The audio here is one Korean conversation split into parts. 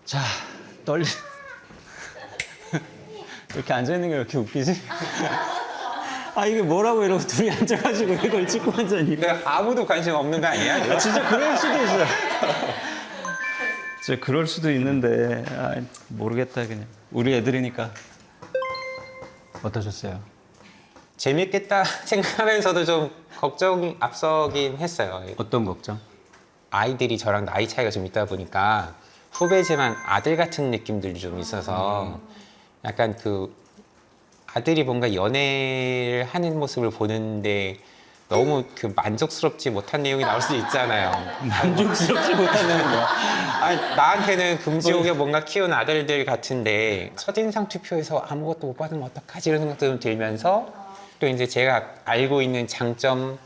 자, 떨리. 이렇게 앉아있는 게 왜 이렇게 웃기지? 아, 이게 뭐라고 이러고 둘이 앉아가지고 이걸 찍고 앉아있니까. 근데 아무도 관심 없는 거 아니야? 이거? 아, 진짜 그럴 수도 있어요. 진짜 그럴 수도 있는데, 아, 모르겠다, 그냥. 우리 애들이니까. 어떠셨어요? 재밌겠다 생각하면서도 좀 걱정이 앞서긴 했어요. 어떤 걱정? 아이들이 저랑 나이 차이가 좀 있다 보니까 후배지만 아들 같은 느낌들이 좀 있어서 약간 그 아들이 뭔가 연애를 하는 모습을 보는데 너무 그 만족스럽지 못한 내용이 나올 수 있잖아요. 만족스럽지 못하는 거. 아니, 나한테는 금지옥에 뭔가 키운 아들들 같은데 첫인상 투표에서 아무것도 못 받으면 어떡하지 이런 생각도 좀 들면서 또 이제 제가 알고 있는 장점이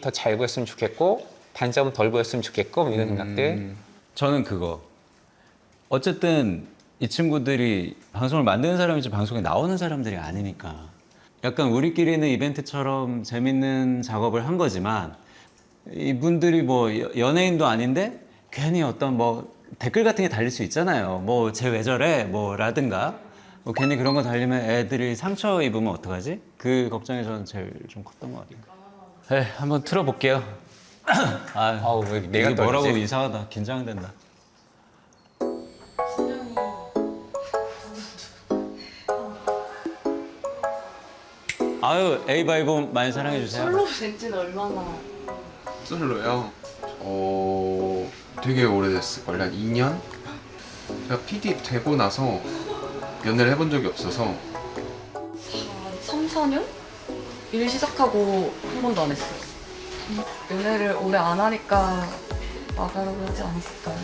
더 잘 보였으면 좋겠고 단점은 덜 보였으면 좋겠고 뭐 이런 생각들. 저는 그거. 어쨌든 이 친구들이 방송을 만드는 사람이지 방송에 나오는 사람들이 아니니까 약간 우리끼리는 이벤트처럼 재밌는 작업을 한 거지만 이분들이 뭐 연예인도 아닌데 괜히 어떤 뭐 댓글 같은 게 달릴 수 있잖아요. 뭐 쟤 왜 저래? 뭐 라든가 뭐 괜히 그런 거 달리면 애들이 상처 입으면 어떡하지? 그 걱정이 저는 제일 좀 컸던 것 같아요. 네, 한번 틀어볼게요. 아, 아우, 왜 내가 이게 뭐라고 떨리지? 이상하다. 긴장된다. 아유, 에이바이보 많이 사랑해주세요. 솔로 된 지는 얼마나? 솔로요? 되게 오래됐을걸요? 한 2년? 제가 PD 되고 나서 연애를 해본 적이 없어서 한 3, 4년? 일 시작하고 한 번도 안 했어요. 연애를 오래 안 하니까 나가려고 하지 않았을까요?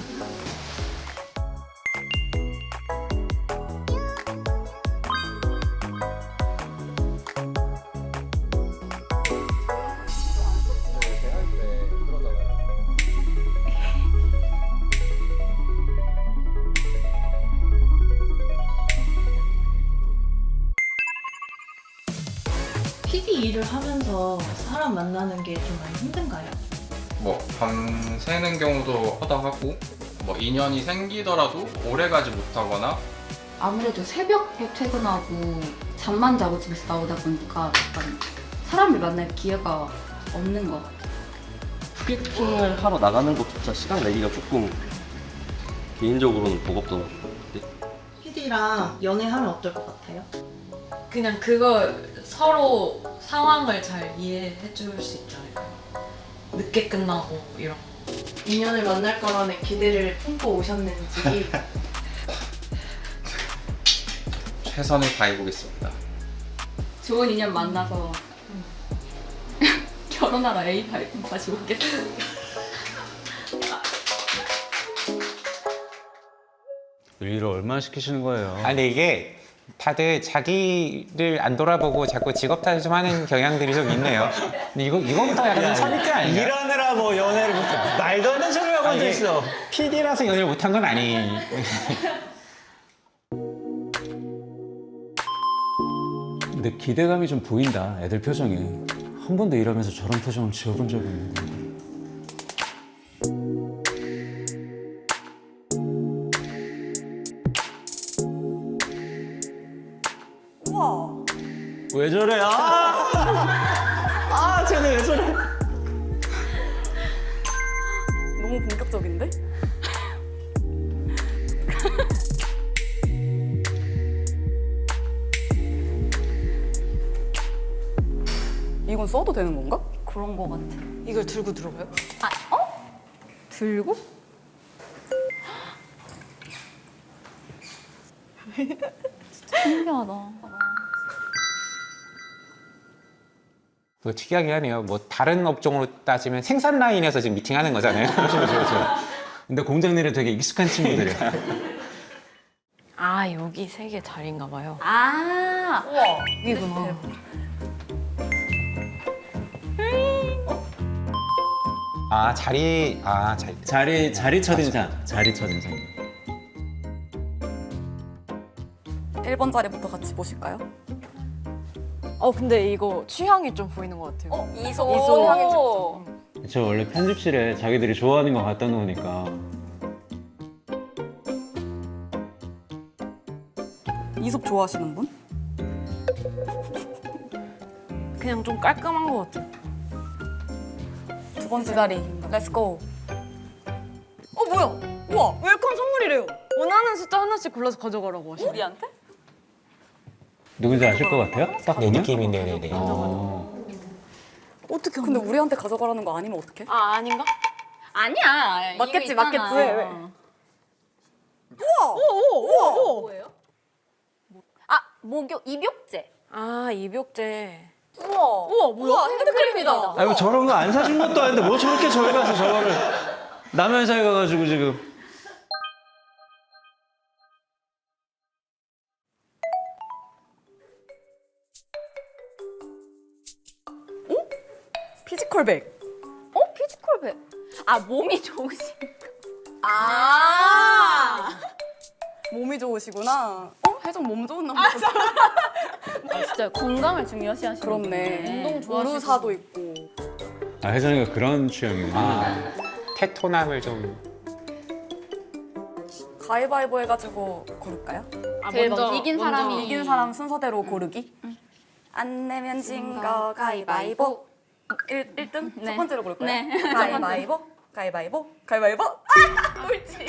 PD 일을 하면서 사람 만나는 게 좀 많이 힘든가요? 뭐 밤새는 경우도 허다하고 뭐 인연이 생기더라도 오래가지 못하거나 아무래도 새벽에 퇴근하고 잠만 자고 집에서 나오다 보니까 약간 사람을 만날 기회가 없는 것 같아요. 소개팅을 하러 나가는 것조차 시간 내기가 조금 개인적으로는 버겁더라고요. PD랑 연애하면 어떨 것 같아요? 그냥 그거 서로 상황을 잘 이해해 줄 수 있지 않을까요? 늦게 끝나고 이런 거. 인연을 만날 거라는 기대를 품고 오셨는지. 최선을 다해보겠습니다. 좋은 인연 만나서 결혼하러 A5 다시 오겠습니다. 일을 얼마나 시키시는 거예요? 아니 근데 이게 다들 자기를 안 돌아보고 자꾸 직업 탓을 좀 하는 경향들이 좀 있네요. 근데 이거부터 약간 선입견 아니야? 일하느라 뭐 연애를 못해. 말도 안 되는 소리 하고 앉아있어. PD라서 연애를 못한 건 아니. 근데 기대감이 좀 보인다, 애들 표정이. 한 번도 일하면서 저런 표정을 지어본 적이 없는데. 우와. 왜 저래? 쟤네 왜 저래? 너무 본격적인데? 이건 써도 되는 건가? 그런 거 같아. 이걸 들고 들어가요? 들고? 진짜 신기하다. 그 특이하긴 하네요. 뭐 다른 업종으로 따지면 생산 라인에서 지금 미팅하는 거잖아요. 근데 공장 일에 되게 익숙한 친구들이야. 아 여기 세 개 자리인가 봐요. 아, 우와. 여기구나. 자리. 자리 첫인상. 자리 첫인상. 1번 자리부터 같이 보실까요? 근데 이거 취향이 좀 보이는 것 같아요. 이소 향이 좋죠. 저 원래 편집실에 자기들이 좋아하는 거 갖다 놓으니까 이솝 좋아하시는 분? 그냥 좀 깔끔한 것 같아요. 두 번째 자리. 렛츠고. 뭐야? 우와, 웰컴 선물이래요. 원하는 숫자 하나씩 골라서 가져가라고 하시네요. 우리한테? 누군지 아실 것 같아요? 딱 내 보면? 느낌인데, 네네. 어떻게? 근데 우리한테 가져가라는 거 아니면 어떡해? 아, 아닌가? 아니야. 맞겠지, 이거 맞겠지. 있잖아. 왜? 우와! 뭐예요? 아, 목욕, 입욕제. 아, 입욕제. 우와, 뭐야? 핸드크림이다. 아니 뭐 저런 거 안 사준 것도 아닌데 뭐 저렇게 저희 가서 저거를 남의 회사에 가가지고 지금. 피지컬백. 피지컬백. 아, 몸이 좋으시니까. 몸이 좋으시구나. 혜정 몸 좋은 남자. 진짜 건강을 중요시 하시는 그렇네. 분이네. 우루사도 있고. 아 혜정이가 그런 취향이구나. 아, 테토남을 좀. 가위바위보 해가지고 고를까요? 제일 먼저 이긴 사람이 이긴 사람 순서대로 고르기? 안 내면 진 거 가위바위보. 1등? 네. 첫 번째로 고를 거예요? 네. 가위바위보? 가위바위보? 가위바위보? 꼴찌.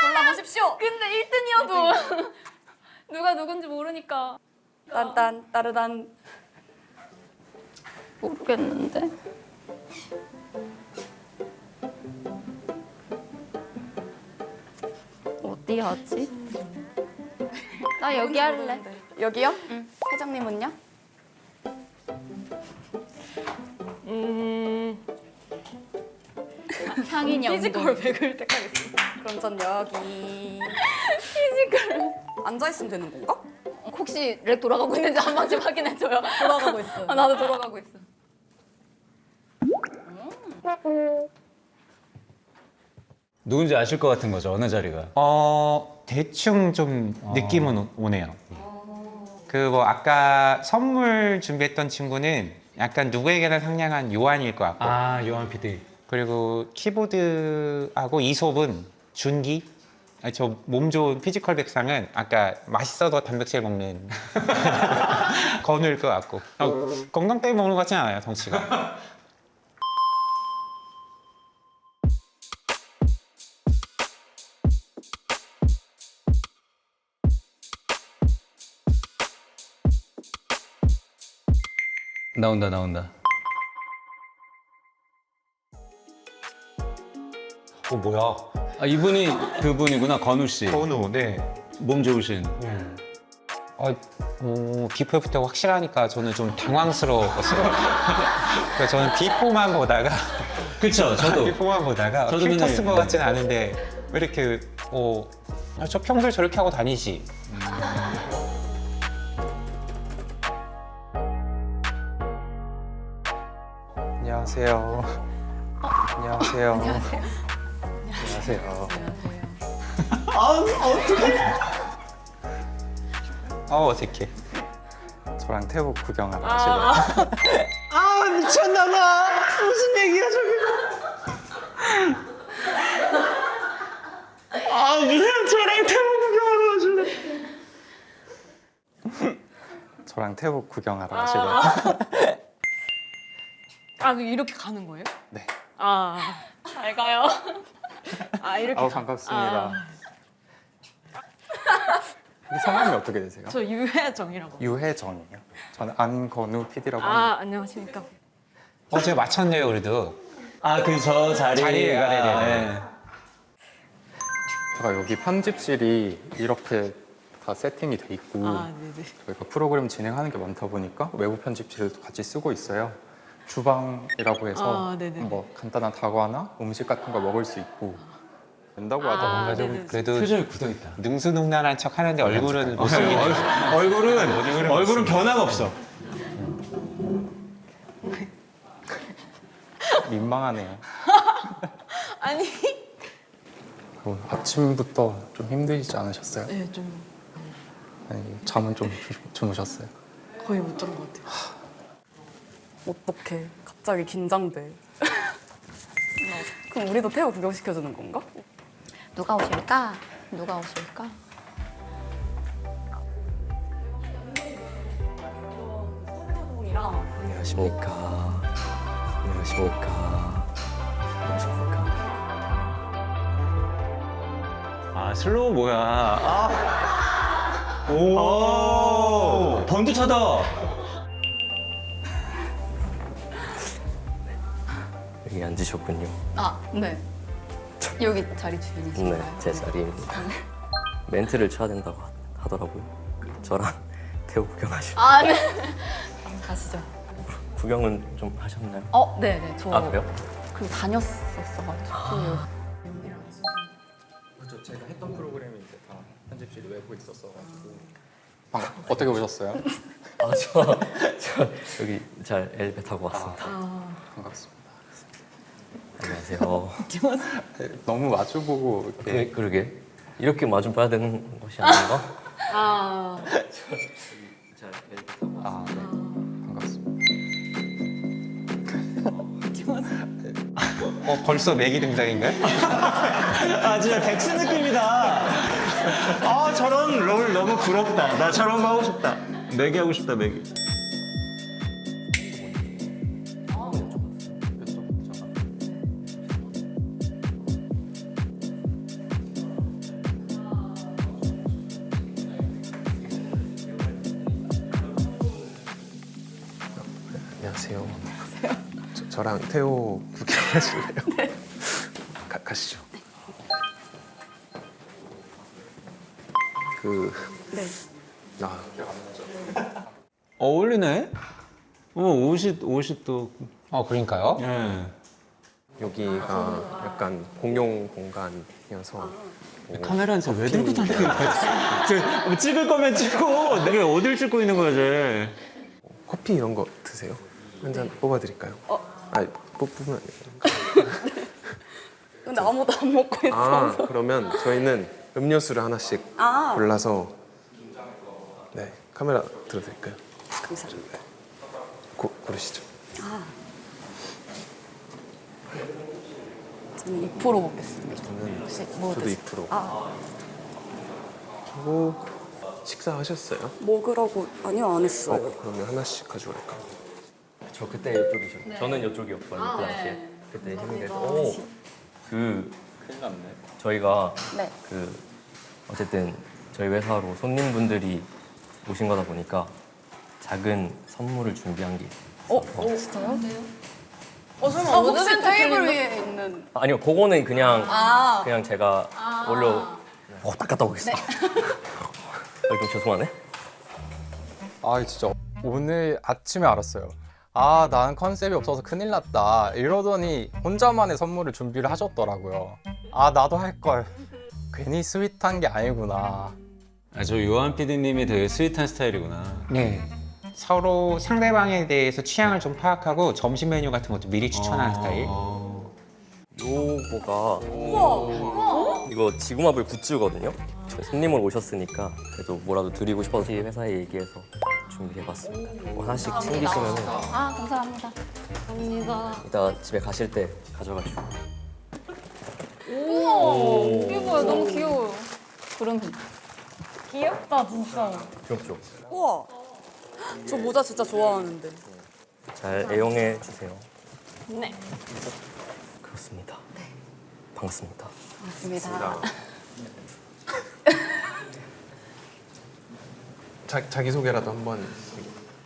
골라보십시오. 근데 1등이어도 누가 누군지 모르니까 딴딴 따르단. 모르겠는데. 어디 하지? 나 여기 할래. 여기요? 회장님은요? 향인이 피지컬백을 택하겠습니다. 그럼 전 여기. 피지컬. 앉아있으면 되는 건가? 혹시 렉 돌아가고 있는지 한 번쯤 확인해줘요. 돌아가고 있어요. 나도 돌아가고 있어. 누군지 아실 것 같은 거죠 어느 자리가. 대충 좀 느낌은 오네요. 그 뭐 아까 선물 준비했던 친구는 약간 누구에게나 상냥한 요한일 것 같고, 아 요한 PD. 그리고 키보드하고 이솝은 준기. 저 몸 좋은 피지컬 백상은 아까 맛있어도 단백질 먹는 건우일 것 같고. 건강 때문에 먹는 것 같진 않아요, 덩치가. 나온다. 뭐야? 아 이분이 그분이구나 건우 씨. 건우, 네. 몸 좋으신. 비포부터 확실하니까 저는 좀 당황스러웠어요. 그래서 저는 비포만 보다가 그쵸 저도. 비포만 보다가 저도 필터 맨날- 쓴 것 같진 않은데 왜 이렇게 저 평소에 저렇게 하고 다니지? 안녕하세요. 안녕하세요. 안녕하세요. 어색해. 저랑 태국 구경하러 가시고요. 미쳤나봐. 무슨 얘기야 저게. 무슨 저랑 태국 구경하러 가실래. 저랑 태국 구경하러 가시고요. 이렇게 가는 거예요? 네. 잘 가요. 이렇게. 반갑습니다. 성함이 어떻게 되세요? 저 유혜정이라고. 유혜정이요. 저는 안건우 PD라고 합니다. 안녕하십니까. 제가 맞췄네요, 그래도. 그 저 자리가. 네네. 제가 여기 편집실이 이렇게 다 세팅이 돼 있고 네네. 저희가 프로그램 진행하는 게 많다 보니까 외부 편집실도 같이 쓰고 있어요. 주방이라고 해서 네네. 뭐 간단한 다과나 음식 같은 거 먹을 수 있고 된다고 하더라고요. 뭔가 좀 네네. 그래도 표정이 굳어있다. 능수능란한 척 하는데 얼굴은 못생긴. 얼굴은 변화가 없어. 민망하네요. 아니. 오늘 아침부터 좀 힘들지 않으셨어요? 네, 좀 아니, 잠은 좀 주무셨어요? 거의 못 잔 것 같아요. 어떡해. 갑자기 긴장돼. 그럼 우리도 태우 구경시켜주는 건가? 누가 오실까? 누가 오실까? 안녕하십니까. 안녕하십니까. 안녕하십니까. 아 슬로우 뭐야? 아. 오. 번듯하다. 여기 앉으셨군요. 아, 네. 여기 자리 주인이신가요? 네, 제 자리입니다. 멘트를 쳐야 된다고 하더라고요. 저랑 태호 구경하실. 아, 네. 가시죠. 구경은 좀 하셨나요? 네네. 저 아, 그래요? 그리고 다녔었어가지고. 그렇죠. 제가 했던 프로그램인데 다 편집실이 외부에 있었어가지고. 어떻게 오셨어요? 아, 저 여기 잘 엘베 타고 왔습니다. 반갑습니다. 안녕하세요. 너무 마주보고 이렇게 그러게. 이렇게 마주 봐야 되는 것이 아닌가? 잘 엘베 타고 왔습니다. 네. 반갑습니다. 벌써 맥이 등장인가요? 아 진짜 백수 느낌이다. 아 저런 롤 너무 부럽다. 나 저런 거 하고 싶다. 매기 하고 싶다 매기. 안녕하세요. 저랑 태호 구경하실래요? 네. 가시죠. 네. 어울리네. 옷이 또. 그러니까요. 예. 여기가 약간 공용 공간이어서 카메라한테 왜 들고 다니는 거야? 뭐 찍을 거면 찍고 내가 어딜 찍고 있는 거지? 커피 이런 거 드세요? 한 잔 뽑아드릴까요? 뽑으면 안 돼요. 근데 아무도 안 먹고 있어서. 그러면 저희는 음료수를 하나씩 골라서 네 카메라 들어드릴까요? 감사합니다. 고르시죠. 저는 2% 먹겠습니다. 혹시 뭐 저도 드세요? 2%. 그리고 식사하셨어요? 먹으라고 아니요 안 했어요. 그러면 하나씩 가져갈까요? 저 그때 이쪽이셨죠? 저는 이쪽이었거든요. 그 당시에. 그때 힘이 돼서. 큰일 났네. 저희가 네. 어쨌든 저희 회사로 손님분들이 오신 거다 보니까 작은 선물을 준비한 게 진짜요? 설마 혹시 테이블 위에 있는 아니요, 그거는 그냥 제가 원래 딱 갔다 오겠습니다. 좀 죄송하네. 진짜 오늘 아침에 알았어요. 나는 컨셉이 없어서 큰일 났다 이러더니 혼자만의 선물을 준비를 하셨더라고요. 나도 할 걸. 괜히 스윗한 게 아니구나. 저 요한 PD님이 되게 스윗한 스타일이구나. 네. 서로 상대방에 대해서 취향을 좀 파악하고 점심 메뉴 같은 것도 미리 추천하는 스타일. 요거가 이거 지구마블 굿즈거든요. 저희 손님을 오셨으니까 그래도 뭐라도 드리고 싶어서 회사에 얘기해서 준비해봤습니다. 뭐 하나씩 챙기시면 감사합니다. 감사합니다. 이따 집에 가실 때 가져가시고. 이거 뭐야? 너무 귀여워요. 구름이. 귀엽다 진짜. 귀엽죠? 우와. 저 모자 진짜 좋아하는데. 잘 애용해 주세요. 네. 그렇습니다. 반갑습니다. 맞습니다. 자기소개라도 한번.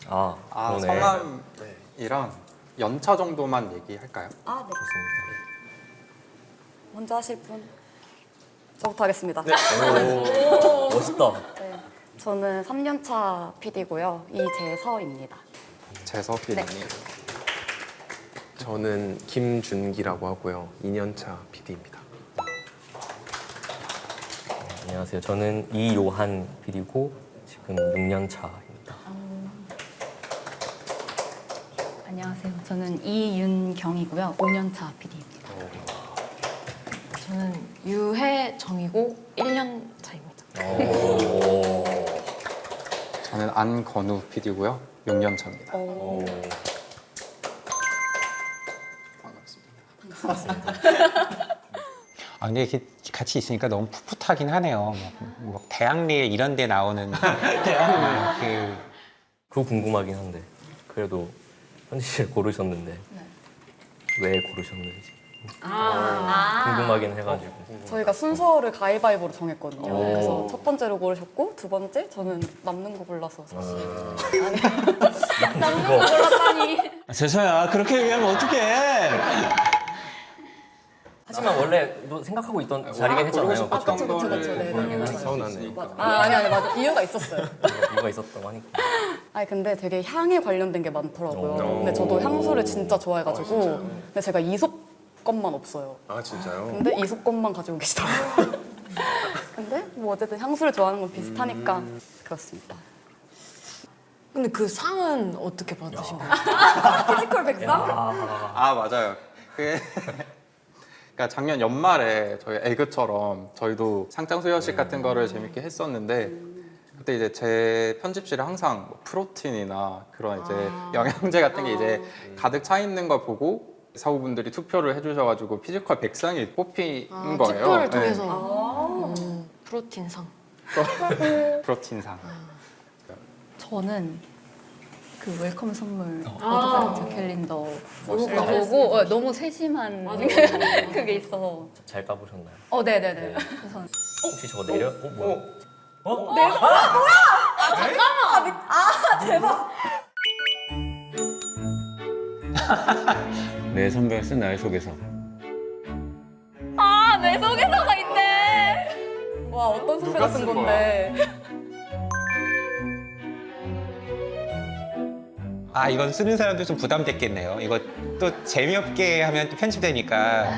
그러네. 성함이랑 연차 정도만 얘기할까요? 네. 좋습니다. 먼저 하실 분? 저부터 하겠습니다. 멋있다. 네. 저는 3년차 PD고요. 이재서입니다. 재서 PD님. 저는 김준기라고 하고요. 2년차 PD입니다. 안녕하세요. 저는 이요한 PD고 지금 6년 차입니다. 안녕하세요. 저는 이윤경이고요. 5년차 PD입니다. 저는 유혜정이고 1년 차입니다. 저는 안건우 PD고요. 6년 차입니다. 근데 이렇게 같이 있으니까 너무 풋풋하긴 하네요. 뭐 대학리에 이런 데 나오는 그거 궁금하긴 한데 그래도 현지 씨를 고르셨는데 왜 고르셨는지 궁금하긴 해가지고. 저희가 순서를 가위바위보로 정했거든요. 그래서 첫 번째로 고르셨고 두 번째 저는 남는 거 골라서 사실. 남는 거 몰랐다니. 재서야 그렇게 얘기하면 어떡해. 하지만 원래 너 생각하고 있던 자리긴 했잖아요. 아, 그쵸. 네. 서운하니까. 아니, 맞아. 이유가 있었어요. 뭐가 있었다고 하니까. 아니, 근데 되게 향에 관련된 게 많더라고요. 근데 저도 향수를 진짜 좋아해가지고. 근데 제가 이솝 것만 없어요. 아 진짜요? 근데 이솝 것만 가지고 계시더라고요. 근데 뭐 어쨌든 향수를 좋아하는 건 비슷하니까 그렇습니다. 근데 그 상은 어떻게 받으신 거예요? 피지컬 백상? 아 맞아요. 그러니까 작년 연말에 저희 에그처럼 저희도 상장 수여식 같은 거를 재밌게 했었는데 그때 이제 제 편집실에 항상 뭐 프로틴이나 그런 이제 영양제 같은 게 이제 가득 차 있는 걸 보고 사후분들이 투표를 해주셔가지고 피지컬 백상이 뽑힌 거예요. 투표를 통해서 프로틴상. 프로틴상. 저는 그 웰컴 선물 어드벤처 캘린더 멋있다. 보고 너무 세심한 그게 있어서 잘 까보셨나요? 네네네. 그래서 혹시 저거 내려? 뭐야? 내 선배가 쓴 나의 속에서. 내 속에서가 있네. 와, 어떤 선배가 쓴 건데. 아 이건 쓰는 사람도 좀 부담됐겠네요. 이거 또 재미없게 하면 또 편집되니까.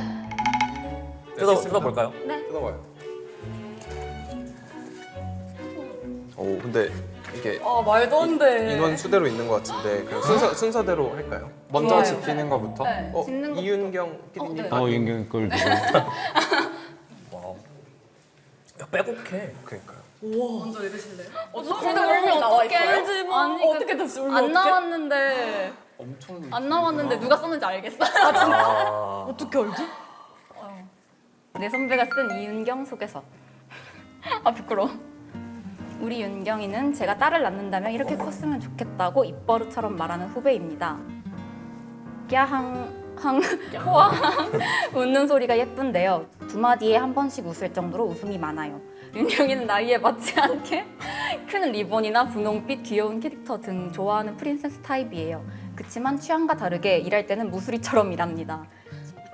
뜯어볼까요? 뜯어봐요. 오 근데 이게 아, 말도 안 돼. 인원 수대로 있는 것 같은데 그냥 순서대로 할까요? 먼저 집히는 거부터. 네, 짓는 거. 이윤경 PD님. 네. 윤경 걸 누구? 와우. 야, 빼곡해. 그러니까요. 먼저 읽으실래요? 근데 울면 나와 있어요? 알지 마. 아니, 어떻게 됐지? 울면 안 어떡해? 나왔는데 엄청 안 나왔는데 누가 썼는지 알겠어. 어떻게 알지? 내 선배가 쓴 이윤경 속에서. 아 부끄러워. 우리 윤경이는 제가 딸을 낳는다면 이렇게 컸으면 좋겠다고 입버릇처럼 말하는 후배입니다. 야항 호황 웃는 소리가 예쁜데요. 두 마디에 한 번씩 웃을 정도로 웃음이 많아요. 윤경이는 나이에 맞지 않게 큰 리본이나 분홍빛 귀여운 캐릭터 등 좋아하는 프린세스 타입이에요. 그치만 취향과 다르게 일할 때는 무수리처럼 일합니다.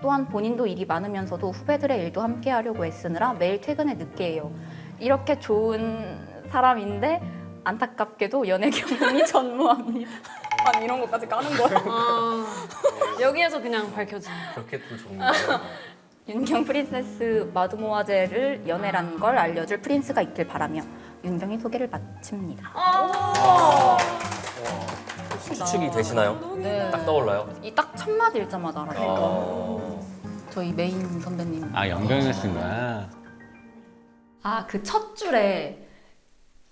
또한 본인도 일이 많으면서도 후배들의 일도 함께 하려고 애쓰느라 매일 퇴근에 늦게 해요. 이렇게 좋은 사람인데 안타깝게도 연애 경험이 전무합니다. 아니, 이런 것까지 까는 거야? 여기에서 그냥 밝혀지는. 그렇게 또 좋은 윤경 프린세스 마드모아젤을 연애란 걸 알려줄 프린스가 있길 바라며 윤경이 소개를 마칩니다. 추측이 되시나요? 네. 딱 떠올라요? 이 딱 첫 마디 읽자마자 알았어요. 저희 메인 선배님. 영경이가 쓴 거야. 그 첫 줄에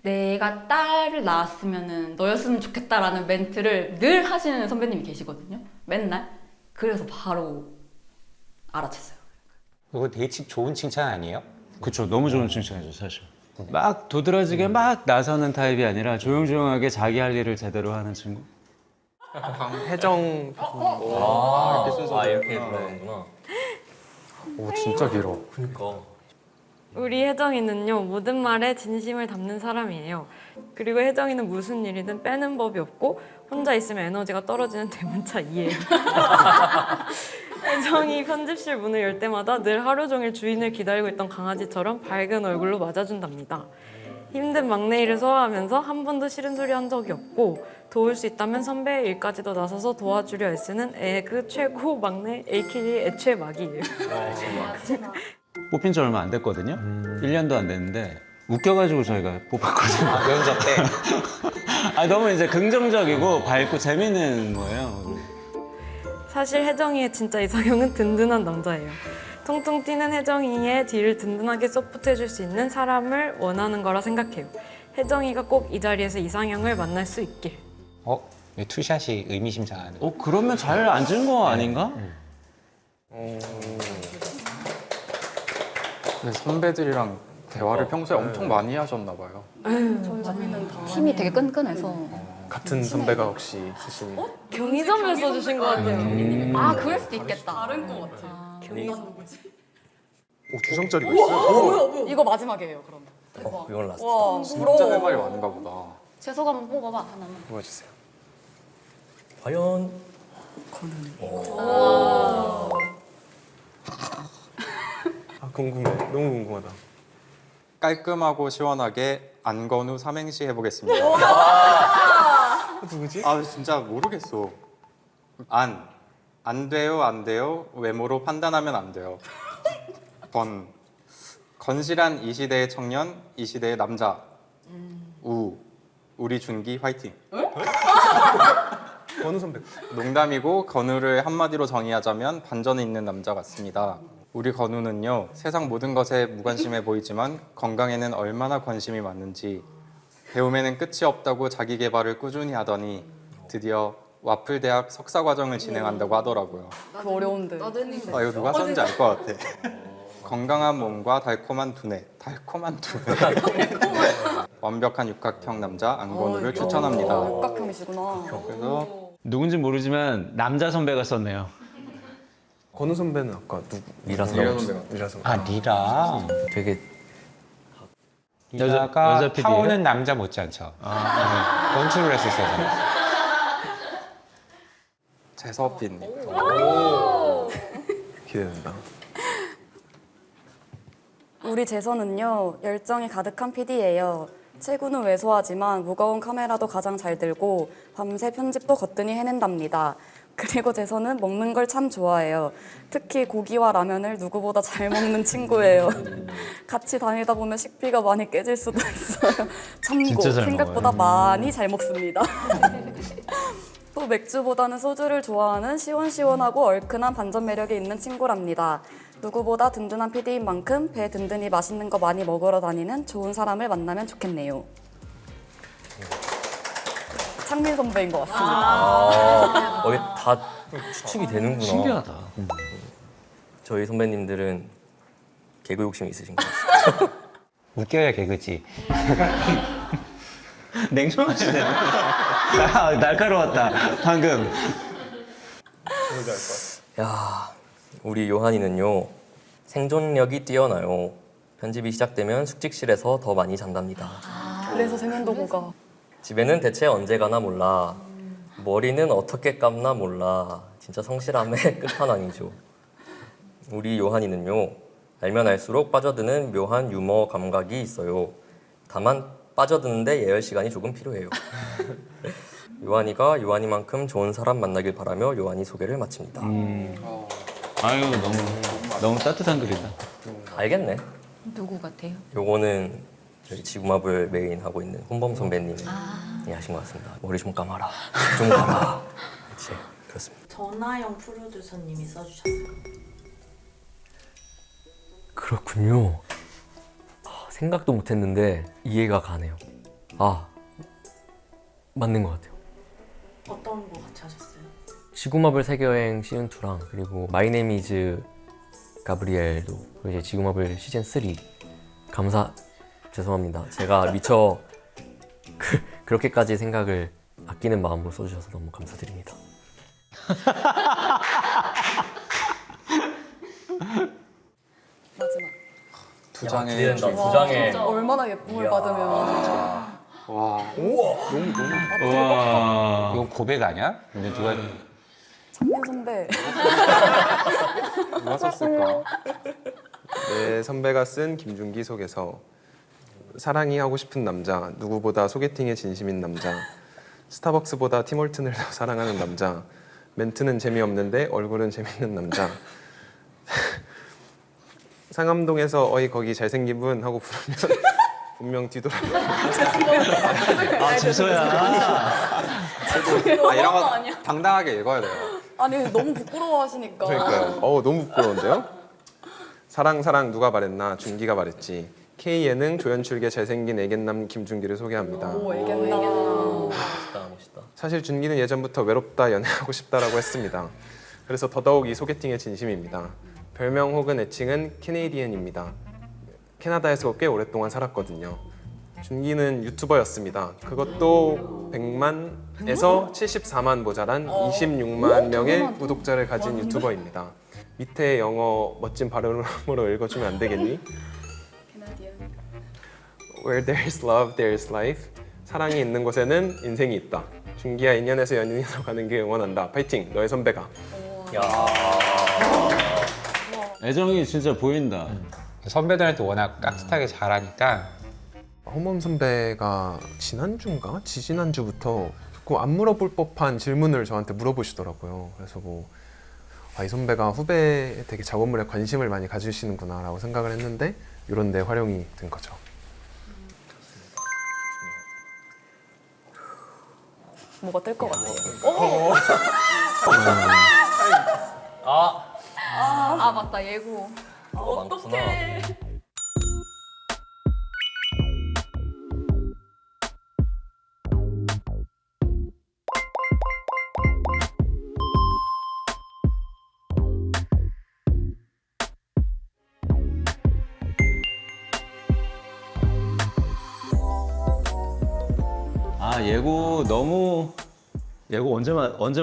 내가 딸을 낳았으면은 너였으면 좋겠다라는 멘트를 늘 하시는 선배님이 계시거든요. 맨날. 그래서 바로 알아챘어요. 이거 되게 좋은 칭찬 아니에요? 그쵸, 너무 좋은 칭찬이죠 사실. 막 도드라지게 막 나서는 타입이 아니라 조용조용하게 자기 할 일을 제대로 하는 친구. 혜정. 이렇게 순서대로. 이렇게 돌아가는구나. 오 진짜 길어. 그니까. 우리 혜정이는요 모든 말에 진심을 담는 사람이에요. 그리고 혜정이는 무슨 일이든 빼는 법이 없고 혼자 있으면 에너지가 떨어지는 대문자 이에요. 혜정이 편집실 문을 열 때마다 늘 하루 종일 주인을 기다리고 있던 강아지처럼 밝은 얼굴로 맞아준답니다. 힘든 막내 일을 소화하면서 한 번도 싫은 소리 한 적이 없고 도울 수 있다면 선배의 일까지도 나서서 도와주려 애쓰는 에그 최고 막내 AKA 애최 막이에요. 뽑힌 지 얼마 안 됐거든요. 1년도 안 됐는데 웃겨가지고 저희가 뽑았거든요. 면접 때. 너무 이제 긍정적이고 밝고 재밌는 거예요. 사실 혜정이의 진짜 이상형은 든든한 남자예요. 통통 튀는 혜정이의 뒤를 든든하게 서포트해줄 수 있는 사람을 원하는 거라 생각해요. 혜정이가 꼭 이 자리에서 이상형을 만날 수 있길. 왜 투샷이 의미심장하네. 그러면 잘 앉은 거 아닌가? 근데 선배들이랑 대화를 평소에 엄청 많이 하셨나 봐요. 저희 언니는 다 팀이 되게 끈끈해서 같은 선배가 혹시 쓰신 경희 선배 써주신 것 같아요. 아 그럴 수도 있겠다. 다른 거 같아. 오, 2장짜리가 있어요. 이거 마지막이에요, 그럼. 이건 라스트. 와, 진짜 내 말이 부러워. 많은가 보다. 재석 한번 뽑아봐 하나만. 보여주세요. 과연 아, 궁금해. 너무 궁금하다. 깔끔하고 시원하게 안건우 삼행시 해보겠습니다. 누구지? 아 진짜 모르겠어. 안 돼요, 안 돼요. 외모로 판단하면 안 돼요. 건실한 이 시대의 청년, 이 시대의 남자. 우리 준기 화이팅. 건우 선배. 농담이고 건우를 한마디로 정의하자면 반전이 있는 남자 같습니다. 우리 건우는요, 세상 모든 것에 무관심해 보이지만 건강에는 얼마나 관심이 많은지, 배움에는 끝이 없다고 자기 개발을 꾸준히 하더니 드디어 와플 대학 석사 과정을 진행한다고 하더라고요. 그 어려운데. 나도 했는데. 아 이거 누가 썼는지 알 것 같아. 건강한 몸과 달콤한 두뇌. 완벽한 육각형 남자 안건우를 추천합니다. 육각형이시구나. 그래서 누군지 모르지만 남자 선배가 썼네요. 건우 선배는 아까 누구? 미라 미라 선배. 선배가. 미라 선배. 아 리라. 되게 리라가 여자 PD 예요? 타오는 남자 못지않죠. 원투를 했었어요. 재섭빈. 기대된다. 우리 재선은요, 열정이 가득한 PD예요. 체구는 왜소하지만 무거운 카메라도 가장 잘 들고 밤새 편집도 거뜬히 해낸답니다. 그리고 재선은 먹는 걸 참 좋아해요. 특히 고기와 라면을 누구보다 잘 먹는 친구예요. 같이 다니다 보면 식비가 많이 깨질 수도 있어요. 참고 진짜 잘 생각보다 먹어요. 많이 잘 먹습니다. 또 맥주보다는 소주를 좋아하는 시원시원하고 얼큰한 반전 매력이 있는 친구랍니다. 누구보다 든든한 PD인 만큼 배 든든히 맛있는 거 많이 먹으러 다니는 좋은 사람을 만나면 좋겠네요. 창민 선배인 것 같습니다. 이게 다 추측이 되는구나. 신기하다. 저희 선배님들은 개그 욕심이 있으신 것 같아요. 웃겨야 개그지. 냉정하시네. 날카로웠다. 방금. 야, 우리 요한이는요 생존력이 뛰어나요. 편집이 시작되면 숙직실에서 더 많이 잔답니다. 그래서 세면도구가 집에는 대체 언제 가나 몰라. 머리는 어떻게 감나 몰라. 진짜 성실함의 끝판왕이죠. 우리 요한이는요 알면 알수록 빠져드는 묘한 유머 감각이 있어요. 다만 빠져드는데 예열 시간이 조금 필요해요. 요한이가 요한이만큼 좋은 사람 만나길 바라며 요한이 소개를 마칩니다. 아유 너무 따뜻한 글이다. 알겠네. 누구 같아요? 요거는 저희 지구마블 메인 하고 있는 혼범 선배님이 하신 것 같습니다. 머리 좀 감아라. 좀 가라. 그렇지. 그렇습니다. 전하영 프로듀서님이 써주셨어요. 그렇군요. 생각도 못했는데 이해가 가네요. 맞는 것 같아요. 어떤 거 같이 하셨어요? 지구마블 세계여행 시즌2랑 그리고 마이 네임 이즈 가브리엘도 그리고 이제 지구마블 시즌3 죄송합니다. 제가 미처 그렇게까지 생각을 아끼는 마음으로 써주셔서 너무 감사드립니다. 마지막. 두 장의 기대된다. 두 장의 얼마나 예쁨을 받으면 와 와. 이거 고백 아니야? 근데 창민 선배. 누가 썼을까? 내 선배가 쓴 김준기 속에서 사랑이 하고 싶은 남자, 누구보다 소개팅에 진심인 남자, 스타벅스보다 팀홀튼을 더 사랑하는 남자, 멘트는 재미없는데 얼굴은 재밌는 남자, 상암동에서 어이 거기 잘생긴 분 하고 부르면 분명 뒤돌아. 재소야. 이런 거 당당하게 읽어야 돼요. 아니 너무 부끄러워하시니까. 그러니까요. 너무 부끄러운데요? 사랑 누가 말했나? 준기가 말했지. K예능 조연출계 잘생긴 애견남 김준기를 소개합니다. 오 알겠다. 멋있다. 사실 준기는 예전부터 외롭다 연애하고 싶다라고 했습니다. 그래서 더더욱 이 소개팅에 진심입니다. 별명 혹은 애칭은 캐네디언입니다. 캐나다에서 꽤 오랫동안 살았거든요. 준기는 유튜버였습니다. 그것도 100만에서 74만 모자란 26만 명의 구독자를 가진 유튜버입니다. 밑에 영어 멋진 발음으로 읽어주면 안 되겠니? Where there's love, there's life. 사랑이 있는 곳에는 인생이 있다. 준기야, 인연에서 연인으로 가는 길 응원한다. 파이팅! 너의 선배가. 애정이 진짜 보인다. 선배들한테 워낙 깍듯하게 잘하니까 허범 선배가 지난주인가? 지지난주부터 조금 안 물어볼 법한 질문을 저한테 물어보시더라고요. 그래서 이 선배가 후배에 되게 작업물에 관심을 많이 가지시는구나 라고 생각을 했는데 이런 데 활용이 된 거죠. 뭐가 뜰 것 같아요. 아 맞다 예고. 어떡해. 아 예고 너무 예고 언제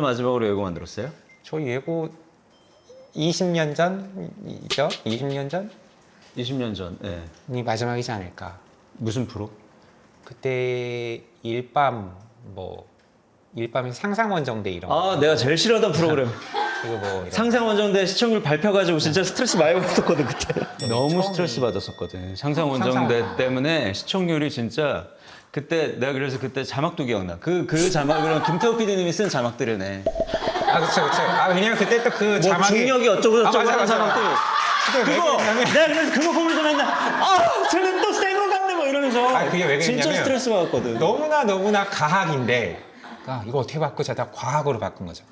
마지막으로 예고 만들었어요? 저 예고 20년 전이죠? 20년 전? 20년 전. 예. 이 마지막이지 않을까. 무슨 프로? 그때 일밤의 상상원정대 이런 거. 아 내가 제일 싫어하던 프로그램. 그리고 뭐 이런 상상원정대 시청률 발표가지고 진짜 스트레스 많이 받았거든 그때. 너무 스트레스 받았었거든. 상상원정대 때문에 시청률이 진짜 그때 내가 그래서 그때 자막도 기억나. 그 자막이랑 김태호 PD님이 쓴 자막들이네. 아 그쵸. 아 왜냐면 그때 또 그 뭐 자막이 중력이 어쩌고 저쩌고 맞아, 하는 맞아. 자막들. 그거 내가 그래서 그거 보면서 맨날 쟤는 또 센 거 같네 뭐 이러면서. 아, 그게 왜 진짜 그랬냐면 스트레스 받았거든. 너무나 과학인데 이거 어떻게 바꾸자 다 과학으로 바꾼 거죠.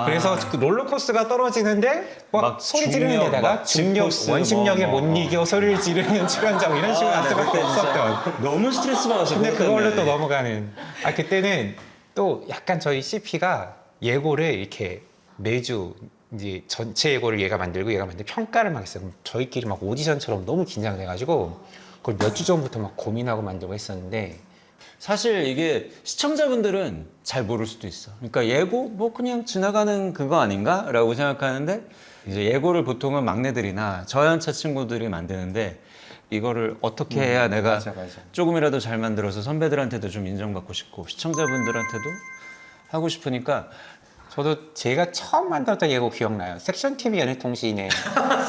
그래서 그 롤러코스터가 떨어지는데 막 소리 중력, 지르는 데다가 막 중력 지포스, 원심력에 뭐. 못 이겨 소리를 지르는 출연자고 이런 식으로 할 수밖에 없었던. 너무 스트레스 받았어. 근데 그것 그걸로 때문에. 또 넘어가는. 그때는 또 약간 저희 CP가 예고를 이렇게 매주 이제 전체 예고를 얘가 만들고 평가를 막 했어요. 그럼 저희끼리 막 오디션처럼 너무 긴장돼가지고 그걸 몇 주 전부터 막 고민하고 만들고 했었는데 사실 이게 시청자분들은 잘 모를 수도 있어. 그러니까 예고 뭐 그냥 지나가는 그거 아닌가라고 생각하는데 이제 예고를 보통은 막내들이나 저연차 친구들이 만드는데 이거를 어떻게 해야 내가 맞아. 조금이라도 잘 만들어서 선배들한테도 좀 인정받고 싶고 시청자분들한테도 하고 싶으니까 저도 제가 처음 만들었던 예고 기억나요. 섹션 TV 연애통신에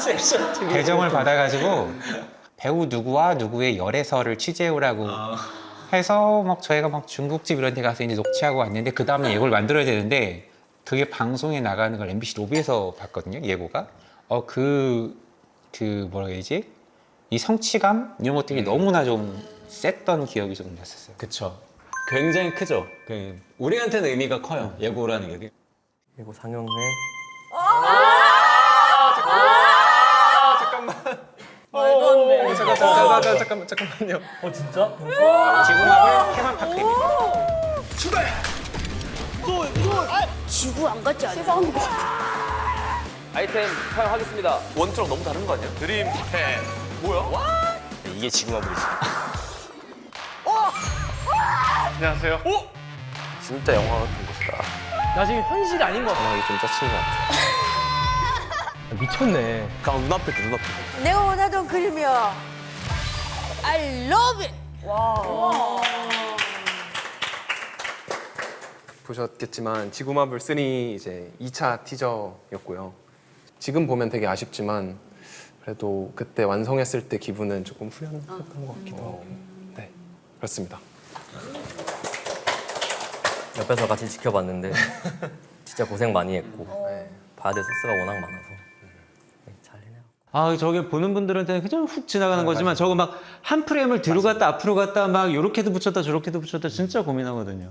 섹션 TV 배정을 받아가지고 배우 누구와 누구의 열애설을 취재해오라고 해서 막 저희가 막 중국집 이런 데 가서 이제 녹취하고 왔는데 그 다음에 예고를 만들어야 되는데 그게 방송에 나가는 걸 MBC 로비에서 봤거든요. 예고가. 뭐라 해야지? 이 성취감 이런 것들이 너무나 좀 셌던 기억이 좀 났었어요. 그쵸. 굉장히 크죠. 우리한테는 의미가 커요. 예고라는 게. 그리고 상영회. 잠깐만요. 진짜? 지구마블 테마파크입니다. 지구 안 같지 않아? 아이템 사용하겠습니다. 원투랑 너무 다른 거 아니야? 드림팬. 뭐야? 이게 지구마블이지. 안녕하세요. 오! 진짜 영화 같은 곳이다. 나 지금 현실이 아닌 것 같아. 이게 좀 짜친 것 같아. 미쳤네. 그냥 눈앞에 눈앞에. 내가 원하던 그림이야. I love it. 보셨겠지만 지구마블 3 이제 2차 티저였고요. 지금 보면 되게 아쉽지만 그래도 그때 완성했을 때 기분은 조금 후련했던 것 같기도 하고. 네, 그렇습니다. 옆에서 같이 지켜봤는데 진짜 고생 많이 했고 네. 봐야 될 소스가 워낙 많아서 잘 해내요. 아 저게 보는 분들한테는 그냥 훅 지나가는 거지만 저거 막 한 프레임을 뒤로 갔다 앞으로 갔다 막 요렇게도 붙였다 저렇게도 붙였다 진짜 고민하거든요.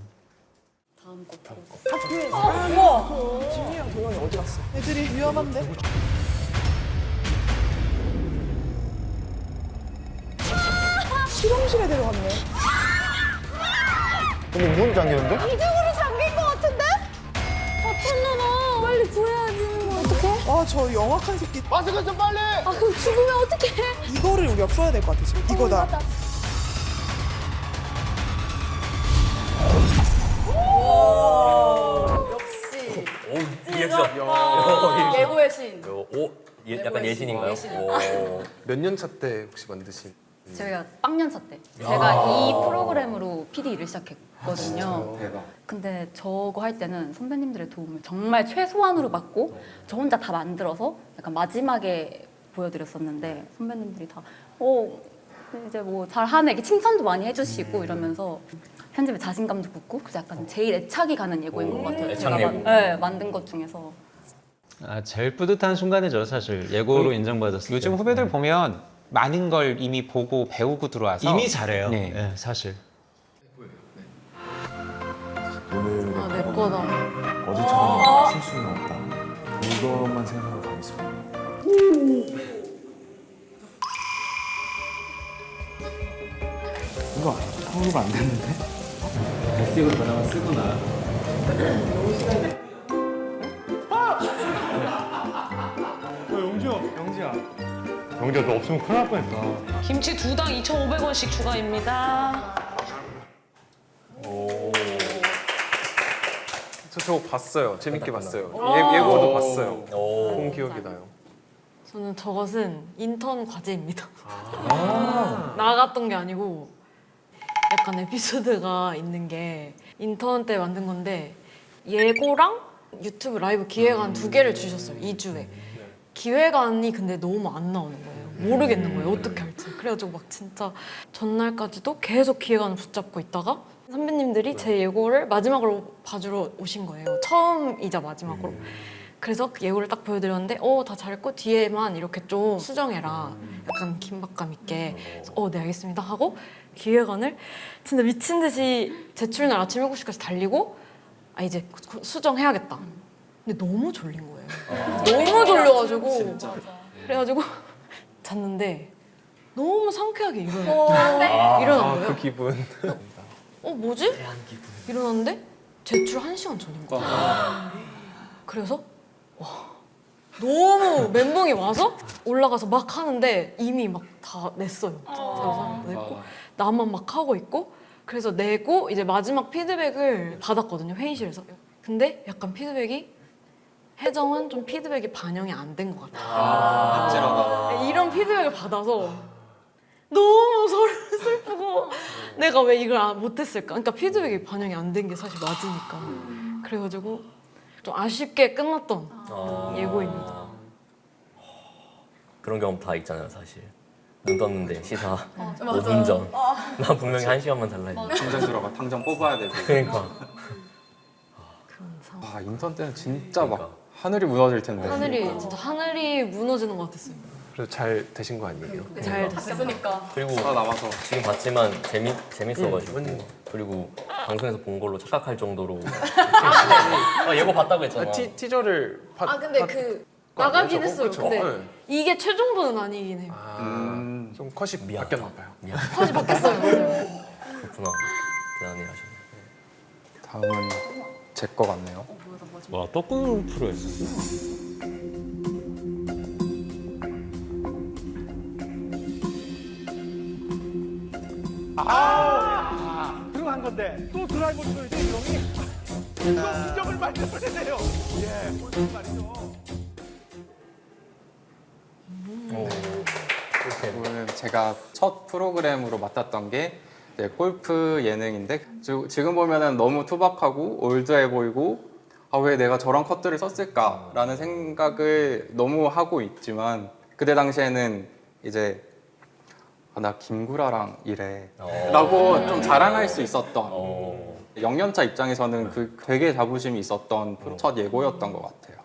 애들이 위험한데? 실험실에 데려갔네. 근데 문 잠겼는데? 이쪽으로 잠긴 것 같은데? 다쳤나봐. 빨리 구해야지. 어떡해? 아, 저 영악한 새끼. 마스크 좀 빨리! 아, 그럼 죽으면 어떡해? 이거를 우리가 풀어야 될 것 같아, 지금. 이거다. 역시 오, 리액션. 예고의 신. 약간 예신인가요? 오. 몇 년 차 때 혹시 만드신? 저희가 빵년차 때 제가 이 프로그램으로 PD 일을 시작했거든요. 대박. 근데 저거 할 때는 선배님들의 도움을 정말 최소한으로 받고 저 혼자 다 만들어서 약간 마지막에 보여드렸었는데 선배님들이 다 이제 뭐 잘하네 이렇게 칭찬도 많이 해주시고 이러면서 편집에 자신감도 붙고 그래서 약간 제일 애착이 가는 예고인 것 같아요. 애착 제가 예고. 네, 만든 것 중에서. 제일 뿌듯한 순간이죠, 사실. 예고로 인정받았을 때. 요즘 후배들 보면 많은 걸 이미 보고 배우고 들어와서 이미 잘해요. 네. 네, 사실. 오늘 아, 내 거다. 어제처럼 실수는 없다. 이것만 생각하고 가겠습니다. 이거 한국어 안 됐는데? 백색으로 변화가 쓰구나. 영지야 너 없으면 큰일 날 뻔했다. 김치 2당 2,500원씩 추가입니다. 저거 봤어요. 재밌게 봤어요. 예고도 봤어요. 본 기억이 나요. 저는 저것은 인턴 과제입니다. 나갔던 게 아니고 약간 에피소드가 있는 게 인턴 때 만든 건데 예고랑 유튜브 라이브 기획안 2개를 주셨어요. 2주에. 기획안이 근데 너무 안 나오는 거예요. 모르겠는 거예요. 어떻게 할지. 그래가지고 막 진짜 전날까지도 계속 기획안을 붙잡고 있다가 선배님들이 제 예고를 마지막으로 봐주러 오신 거예요. 처음이자 마지막으로. 그래서 그 예고를 딱 보여드렸는데 다 잘했고 뒤에만 이렇게 좀 수정해라. 약간 긴박감 있게. 그래서 네 알겠습니다 하고 기획안을 진짜 미친 듯이 제출날 아침 7시까지 달리고 이제 수정해야겠다. 근데 너무 졸린 거예요. 너무 졸려가지고 그래가지고 잤는데 너무 상쾌하게 일어난 거예요. 그 기분. 뭐지? 일어났는데 제출 1시간 전인 거야. 그래서 너무 멘붕이 와서 올라가서 막 하는데 이미 막 다 냈어요. 그래서 냈고 나만 막 하고 있고 그래서 내고 이제 마지막 피드백을 받았거든요. 회의실에서. 근데 약간 피드백이 혜정은 좀 피드백이 반영이 안 된 것 같아. 확실하다. 이런 피드백을 받아서 너무 슬프고 내가 왜 이걸 못했을까? 그러니까 피드백이 반영이 안 된 게 사실 맞으니까. 그래가지고 좀 아쉽게 끝났던 예고입니다. 그런 경험 다 있잖아요, 사실. 눈 떴는데 시사 5분 전. 나 분명히 1시간만 달라 했는데. 당장 들어가. 당장 뽑아야 되고. 그러니까. 그런 상황. 인턴 때는 진짜 막 하늘이 무너질 텐데. 하늘이 무너지는 것 같았어요. 그래서 잘 되신 거 아니에요? 잘 됐어요. 그리고 남아서 지금 봤지만 재밌어가지고 그리고 방송에서 본 걸로 착각할 정도로 예고 봤다고 했잖아. 티저를 근데 나가긴 저거? 했어요. 그쵸? 근데 네. 이게 최종본은 아니긴 해요. 좀 컷이 바뀌었나 봐요. 컷이 바뀌었어요. 그렇구나. 대단히 하셨네. 다음은 제 거 같네요. 와, 떡국을 프로였어. 그거 한 건데 또 드라이버 들어야지 형이. 이거 우정을 만들어내네요. 오늘 말이죠. 이거는 제가 첫 프로그램으로 맡았던 게 이제 골프 예능인데 지금 보면은 너무 투박하고 올드해 보이고 왜 내가 저런 컷들을 썼을까라는 생각을 너무 하고 있지만 그때 당시에는 이제 나 김구라랑 이래 라고 좀 자랑할 수 있었던 영연차 입장에서는 되게 자부심이 있었던 첫 예고였던 것 같아요.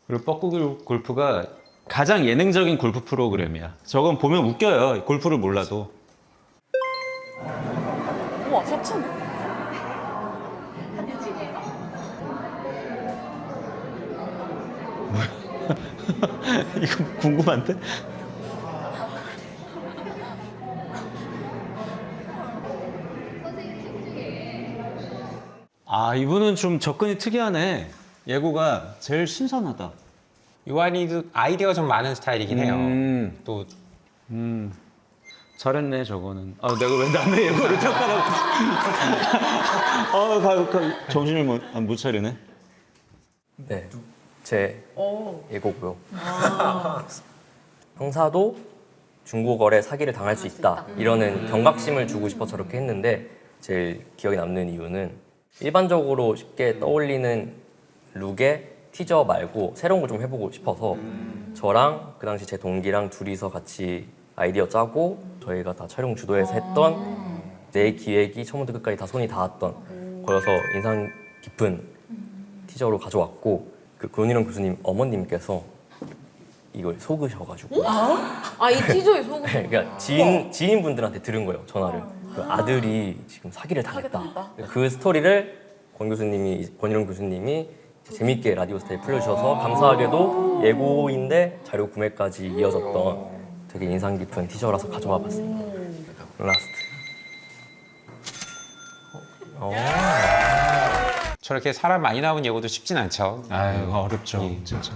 그리고 뻐꾸기 골프가 가장 예능적인 골프 프로그램이야. 저건 보면 웃겨요. 골프를 몰라도. 우와 셔츠. 이거 궁금한데? 이분은 좀 접근이 특이하네. 예고가 제일 신선하다. 요한이도 아이디어가 좀 많은 스타일이긴 해요. 또 잘했네 저거는. 아 내가 왜 남의 예고를 평가하고? 정신을 못 차리네. 네, 제 예고고요. 형사도 중고거래 사기를 당할 수 있다 이러는 경각심을 주고 싶어 저렇게 했는데 제일 기억에 남는 이유는 일반적으로 쉽게 떠올리는 룩의 티저 말고 새로운 걸 좀 해보고 싶어서 저랑 그 당시 제 동기랑 둘이서 같이 아이디어 짜고 저희가 다 촬영 주도해서 했던 내 기획이 처음부터 끝까지 다 손이 닿았던 거여서 인상 깊은 티저로 가져왔고 그 권희룡 교수님 어머님께서 이걸 속으셔가지고 이 티저에 속은 그러니까 지인분들한테 들은 거예요 전화를. 그 아들이 지금 사기를 당했다. 그 스토리를 권희룡 교수님이 재밌게 라디오 스타일 풀려주셔서 감사하게도 예고인데 자료 구매까지 이어졌던 되게 인상 깊은 티저라서 가져와 봤습니다. 라스트. 저렇게 사람 많이 나오는 예고도 쉽진 않죠. 아유 어렵죠 진짜.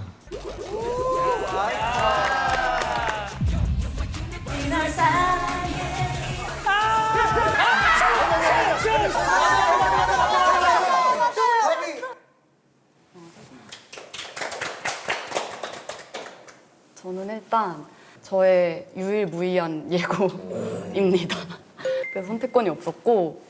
저는 일단 저의 유일무이한 예고입니다. 그래서 선택권이 없었고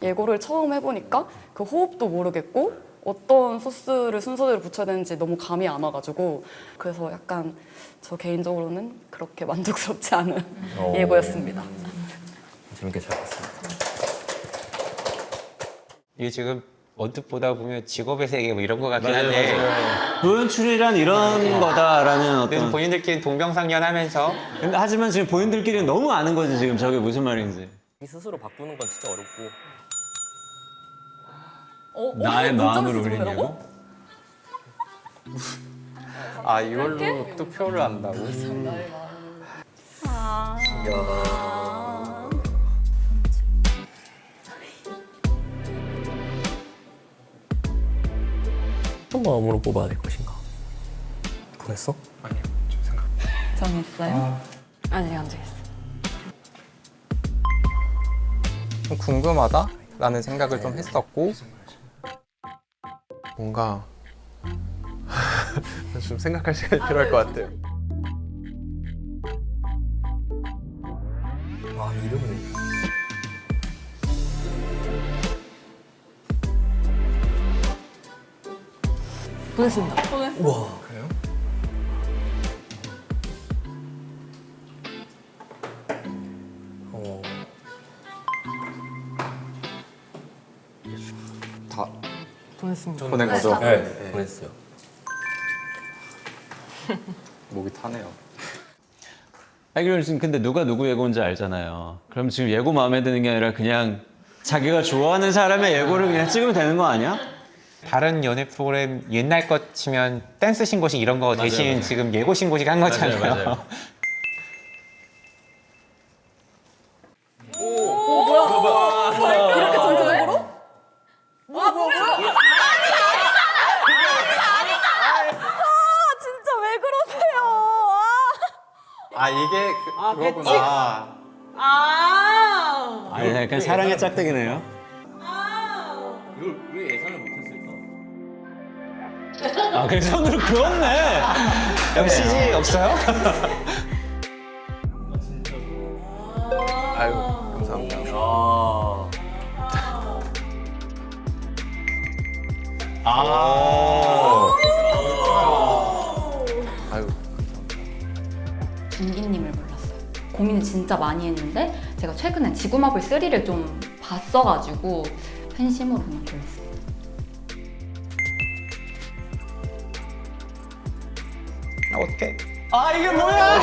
예고를 처음 해보니까 그 호흡도 모르겠고 어떤 소스를 순서대로 붙여야 되는지 너무 감이 안 와가지고 그래서 약간 저 개인적으로는 그렇게 만족스럽지 않은 예고였습니다. 재밌게 잘 봤습니다. 이게 지금 언뜻 보다 보면 직업의 세계 뭐 이런 거 같긴 한데 노연출이란 이런 거다라는 어떤. 본인들끼리 동병상련하면서 근데 하지만 지금 본인들끼리는 너무 아는 거지 지금 저게 무슨 말인지. 이 스스로 바꾸는 건 진짜 어렵고 나의 마음을 울린 예고? 아 이걸로 투표를 한다고? 어떤 마음으로 뽑아야 될 것인가? 보냈어? 아니요, 좀 생각. 정했어요? 아니 안 되겠어. 좀 궁금하다라는 생각을 좀 했었고 뭔가 좀 생각할 시간이 필요할 것 같아요. 이름을 보냈습니다. 우와. 그래요? 다 보냈습니다. 보낸 거죠? 네, 보냈어요. 목이 타네요. 그럼 지금 근데 누가 누구 예고인지 알잖아요. 그럼 지금 예고 마음에 드는 게 아니라 그냥 자기가 좋아하는 사람의 예고를 그냥 찍으면 되는 거 아니야? 다른 연애 프로그램 옛날 것 치면 댄스 신고식 이런 거 대신 맞아요. 지금 예고 신고식 한 거잖아요. 맞아요. 이렇게 전체적으로? 진짜 왜 그러세요? 아 이게 그거구나. 아니 약간 사랑의 짝대기네요. 이걸 왜 예상을 못했을까? 아 그래 손으로 그었네. 역시 CG 없어요? 아유, 감사합니다. 아유, 김기님을 골랐어요. 고민을 진짜 많이 했는데 제가 최근에 지구마블 3를 좀 봤어가지고 팬심으로 그냥 골랐어요. 어떡해. 아 이게 뭐야?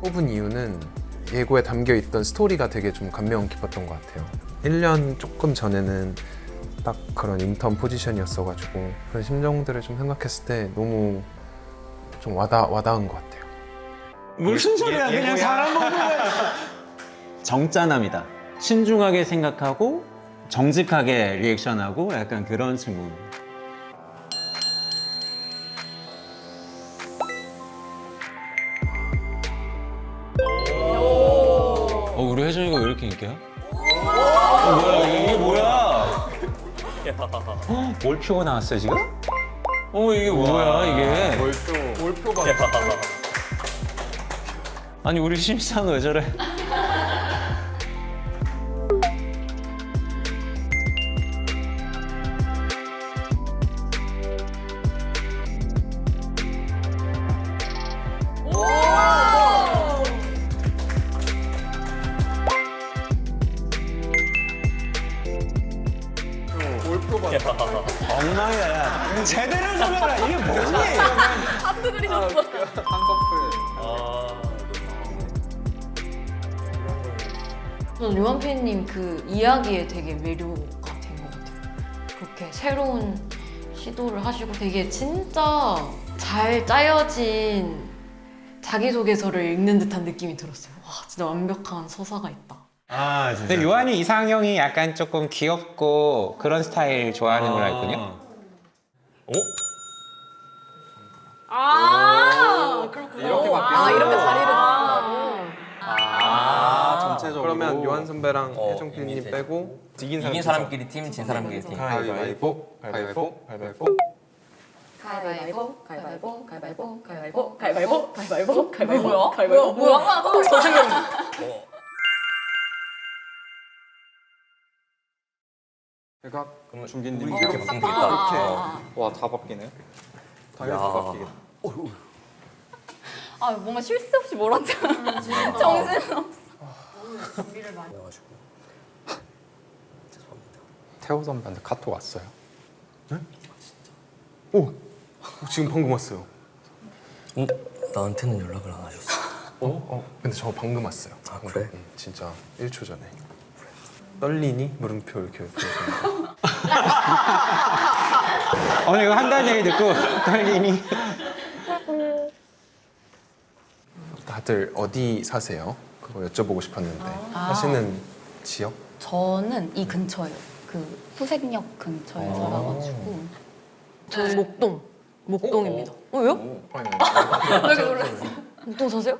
뽑은 이유는 예고에 담겨 있던 스토리가 되게 좀 감명 깊었던 것 같아요. 1년 조금 전에는 딱 그런 인턴 포지션이었어가지고 그런 심정들을 좀 생각했을 때 너무 좀 와닿은 것 같아요. 무슨 소리야? 그냥 사람 보는 거야. 정짠합니다. 신중하게 생각하고 정직하게 리액션하고 약간 그런 친구. 볼게요. 뭐야 이게 뭐야? 몰표가 나왔어요 지금? 이게 뭐야 이게? 몰표가 아니 우리 심사는 왜 저래? 엉망이야. 제대로 좀 해라. 이게 뭐니? 하트 그리셨어. 저는 요한 PD님 그 이야기에 되게 매료가 된 것 같아요. 그렇게 새로운 시도를 하시고 되게 진짜 잘 짜여진 자기소개서를 읽는 듯한 느낌이 들었어요. 와, 진짜 완벽한 서사가 있다. 아 진짜. 근데 요한이 이상형이 약간 조금 귀엽고 그런 스타일 좋아하는 걸로 알거든요. 그렇구나. 이렇게 바뀌는 이렇게 거구나. 자리를 바꾸고. 전체적으로 그러면 요한 선배랑 어, 혜정 PD님 이제 빼고 이긴 이긴 사람끼리 팀, 진 사람끼리 팀. 가위바위보, 가위바위보, 가위바위보. 가위바위보, 가위바위보, 가위바위보, 가위바위보, 가위바위보, 가위바위보, 가위바위보. 뭐야? 가위바위보. 뭐야? 서승경. 제가 그러면 중기님 우리 이렇게 바꾸면 되겠다. 와다 바뀌네. 당연히 다 야. 바뀌겠다. 아 뭔가 쉴 새 없이 몰았잖아. 정신없어. 태호 선배한테 카톡 왔어요. 지금 방금 왔어요. 나한테는 연락을 안 하셨어. 근데 저 방금 왔어요. 아, 그래? 진짜 1초 전에. 떨리니? 물음표 이렇게 보내주는데. 오늘 이거 한다는 얘기 듣고 떨리니? 다들 어디 사세요? 그거 여쭤보고 싶었는데. 사시는 지역? 저는 이 근처예요. 그 수색역 근처에 살아가지고. 저는 목동입니다. 왜요? 왜 이렇게 놀랐어? 목동 사세요?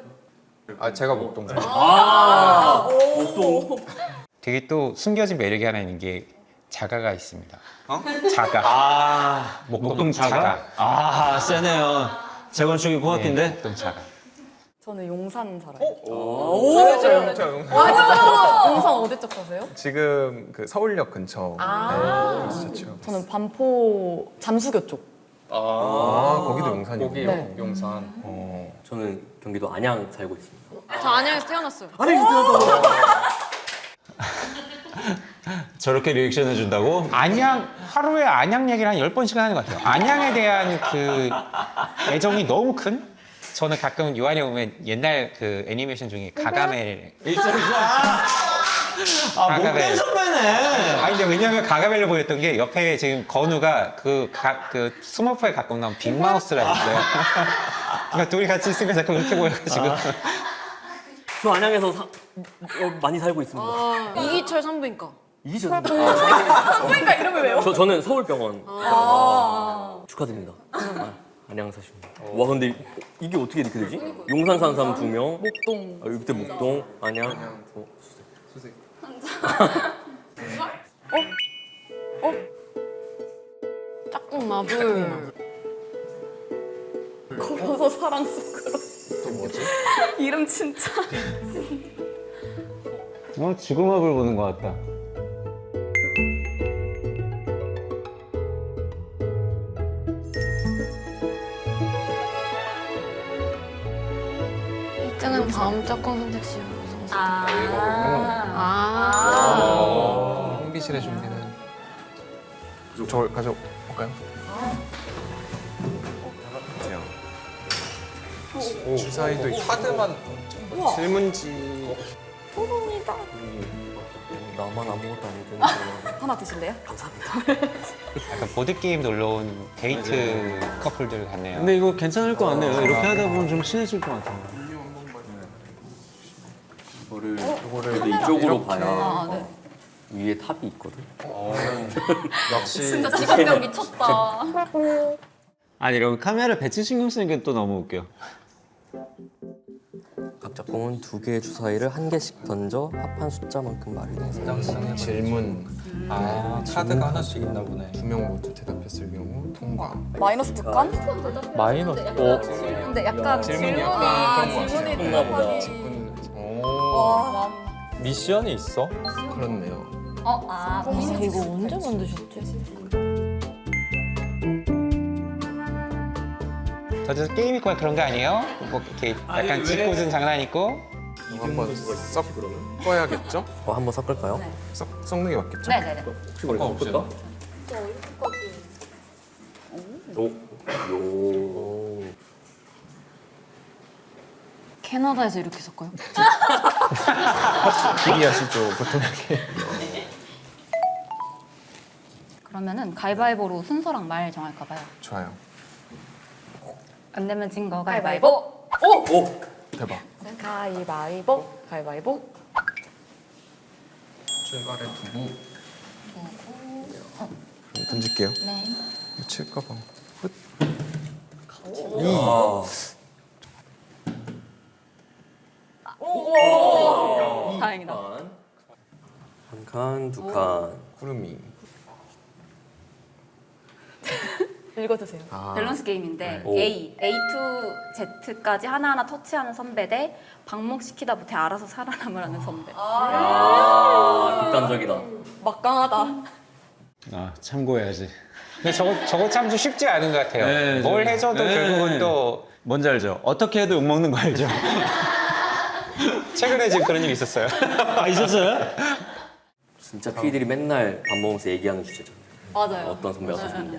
제가 목동 사. 되게 또 숨겨진 매력이 하나 있는 게 자가가 있습니다. 자가. 목동 자가? 세네요. 재건축이 코앞인데? 목동 자가. 저는 용산 살아요. 용산 어디 쪽 사세요? 지금 그 서울역 근처. 그렇죠. 저는 반포 잠수교 쪽. 거기도 용산이고. 거기 네. 용산. 저는 경기도 안양 살고 있습니다. 저 안양에서 태어났어요. 저렇게 리액션 해준다고? 하루에 안양 얘기를 한 10번씩 하는 것 같아요. 안양에 대한 그 애정이 너무 큰? 저는 가끔 요한이 보면 옛날 그 애니메이션 중에 가가멜. 목동 선배네. 아니 근데 왜냐면 가가멜로 보였던 게 옆에 지금 건우가 그 스머프에 가끔 나온 빅마우스라 있어요. 그러니까 둘이 같이 있으니까 자꾸 이렇게 보여가지고. 저 안양에서 많이 살고 있습니다. 이기철 산부인과. 이기죠. 그러니까 이름을 외워. 저는 서울병원 축하드립니다. 안양 사십니다. 와 근데 이게 어떻게 이렇게 되지? 용산 사는 사람 2명. 목동. 여기때 목동, 안양. 수색. 짝꿍 마블. 걸어서 사랑 숲으로. 또 뭐지? 이름 진짜. 지구마블 보는 것 같다. 이때는 다음 짝꿍 선택지로. 홍비실에 준비는 저걸 가져올까요? 주사위도 있고 카드만 질문지. 나만 아무것도 안 해주는 하나 드실래요? 약간 보드게임 놀러 온 데이트 커플들 같네요. 근데 이거 괜찮을 것 같네요. 이렇게 하다 보면 좀 친해질 것 같아요. 이거를 이쪽으로 이렇게. 봐야 네. 위에 탑이 있거든. 역시 진짜 직업병 미쳤다. 아니 이런 카메라 배치 신경 쓰는 게 또 너무 웃겨. 각 작품은 2개의 주사위를 1개씩 던져 합한 숫자만큼 말을 해서 질문 카드가 하나씩 있나 보네. 2명 모두 대답했을 경우 통과. 마이너스 2칸? 마이너스. 근데 약간 질문이 했나 보다. 와. 미션이 있어? 그렇네요. 이거 언제 만드셨지? 저도 게임 있고 그런 거 아니에요? 뭐 이렇게 약간 짓궂은 장난 있고. 이거 한번 섞어야겠죠? 한번 섞을까요? 섞는 게 맞겠죠? 네네네. 혹시 머리 섞을까? 요. 캐나다에서 이렇게 섞어요? 기리하시죠 보통 이렇게. 그러면은 가위바위보로 순서랑 말 정할까 봐요. 좋아요. 안 내면 진 거 가위바위보. 대박. 가위바위보. 가위바위보. 출발에 두고 던질게요. 네. 칠까봐. 다행이다. 한 칸, 2칸. 구름이. 읽어주세요. 밸런스 게임인데 오. A to Z까지 하나하나 터치하는 선배 대 방목시키다 못해 알아서 살아남으라는 선배. 극단적이다. 막강하다. 참고해야지. 근데 저거 참 좀 쉽지 않은 것 같아요. 네, 뭘 좀- 해줘도 네. 결국은 또 뭔지 알죠? 어떻게 해도 욕먹는 거 알죠? 최근에 지금 그런 일이 있었어요. 있었어요? 진짜 PD들이 맨날 밥 먹으면서 얘기하는 주제죠. 맞아요. 어떤 선배가 더 좋냐.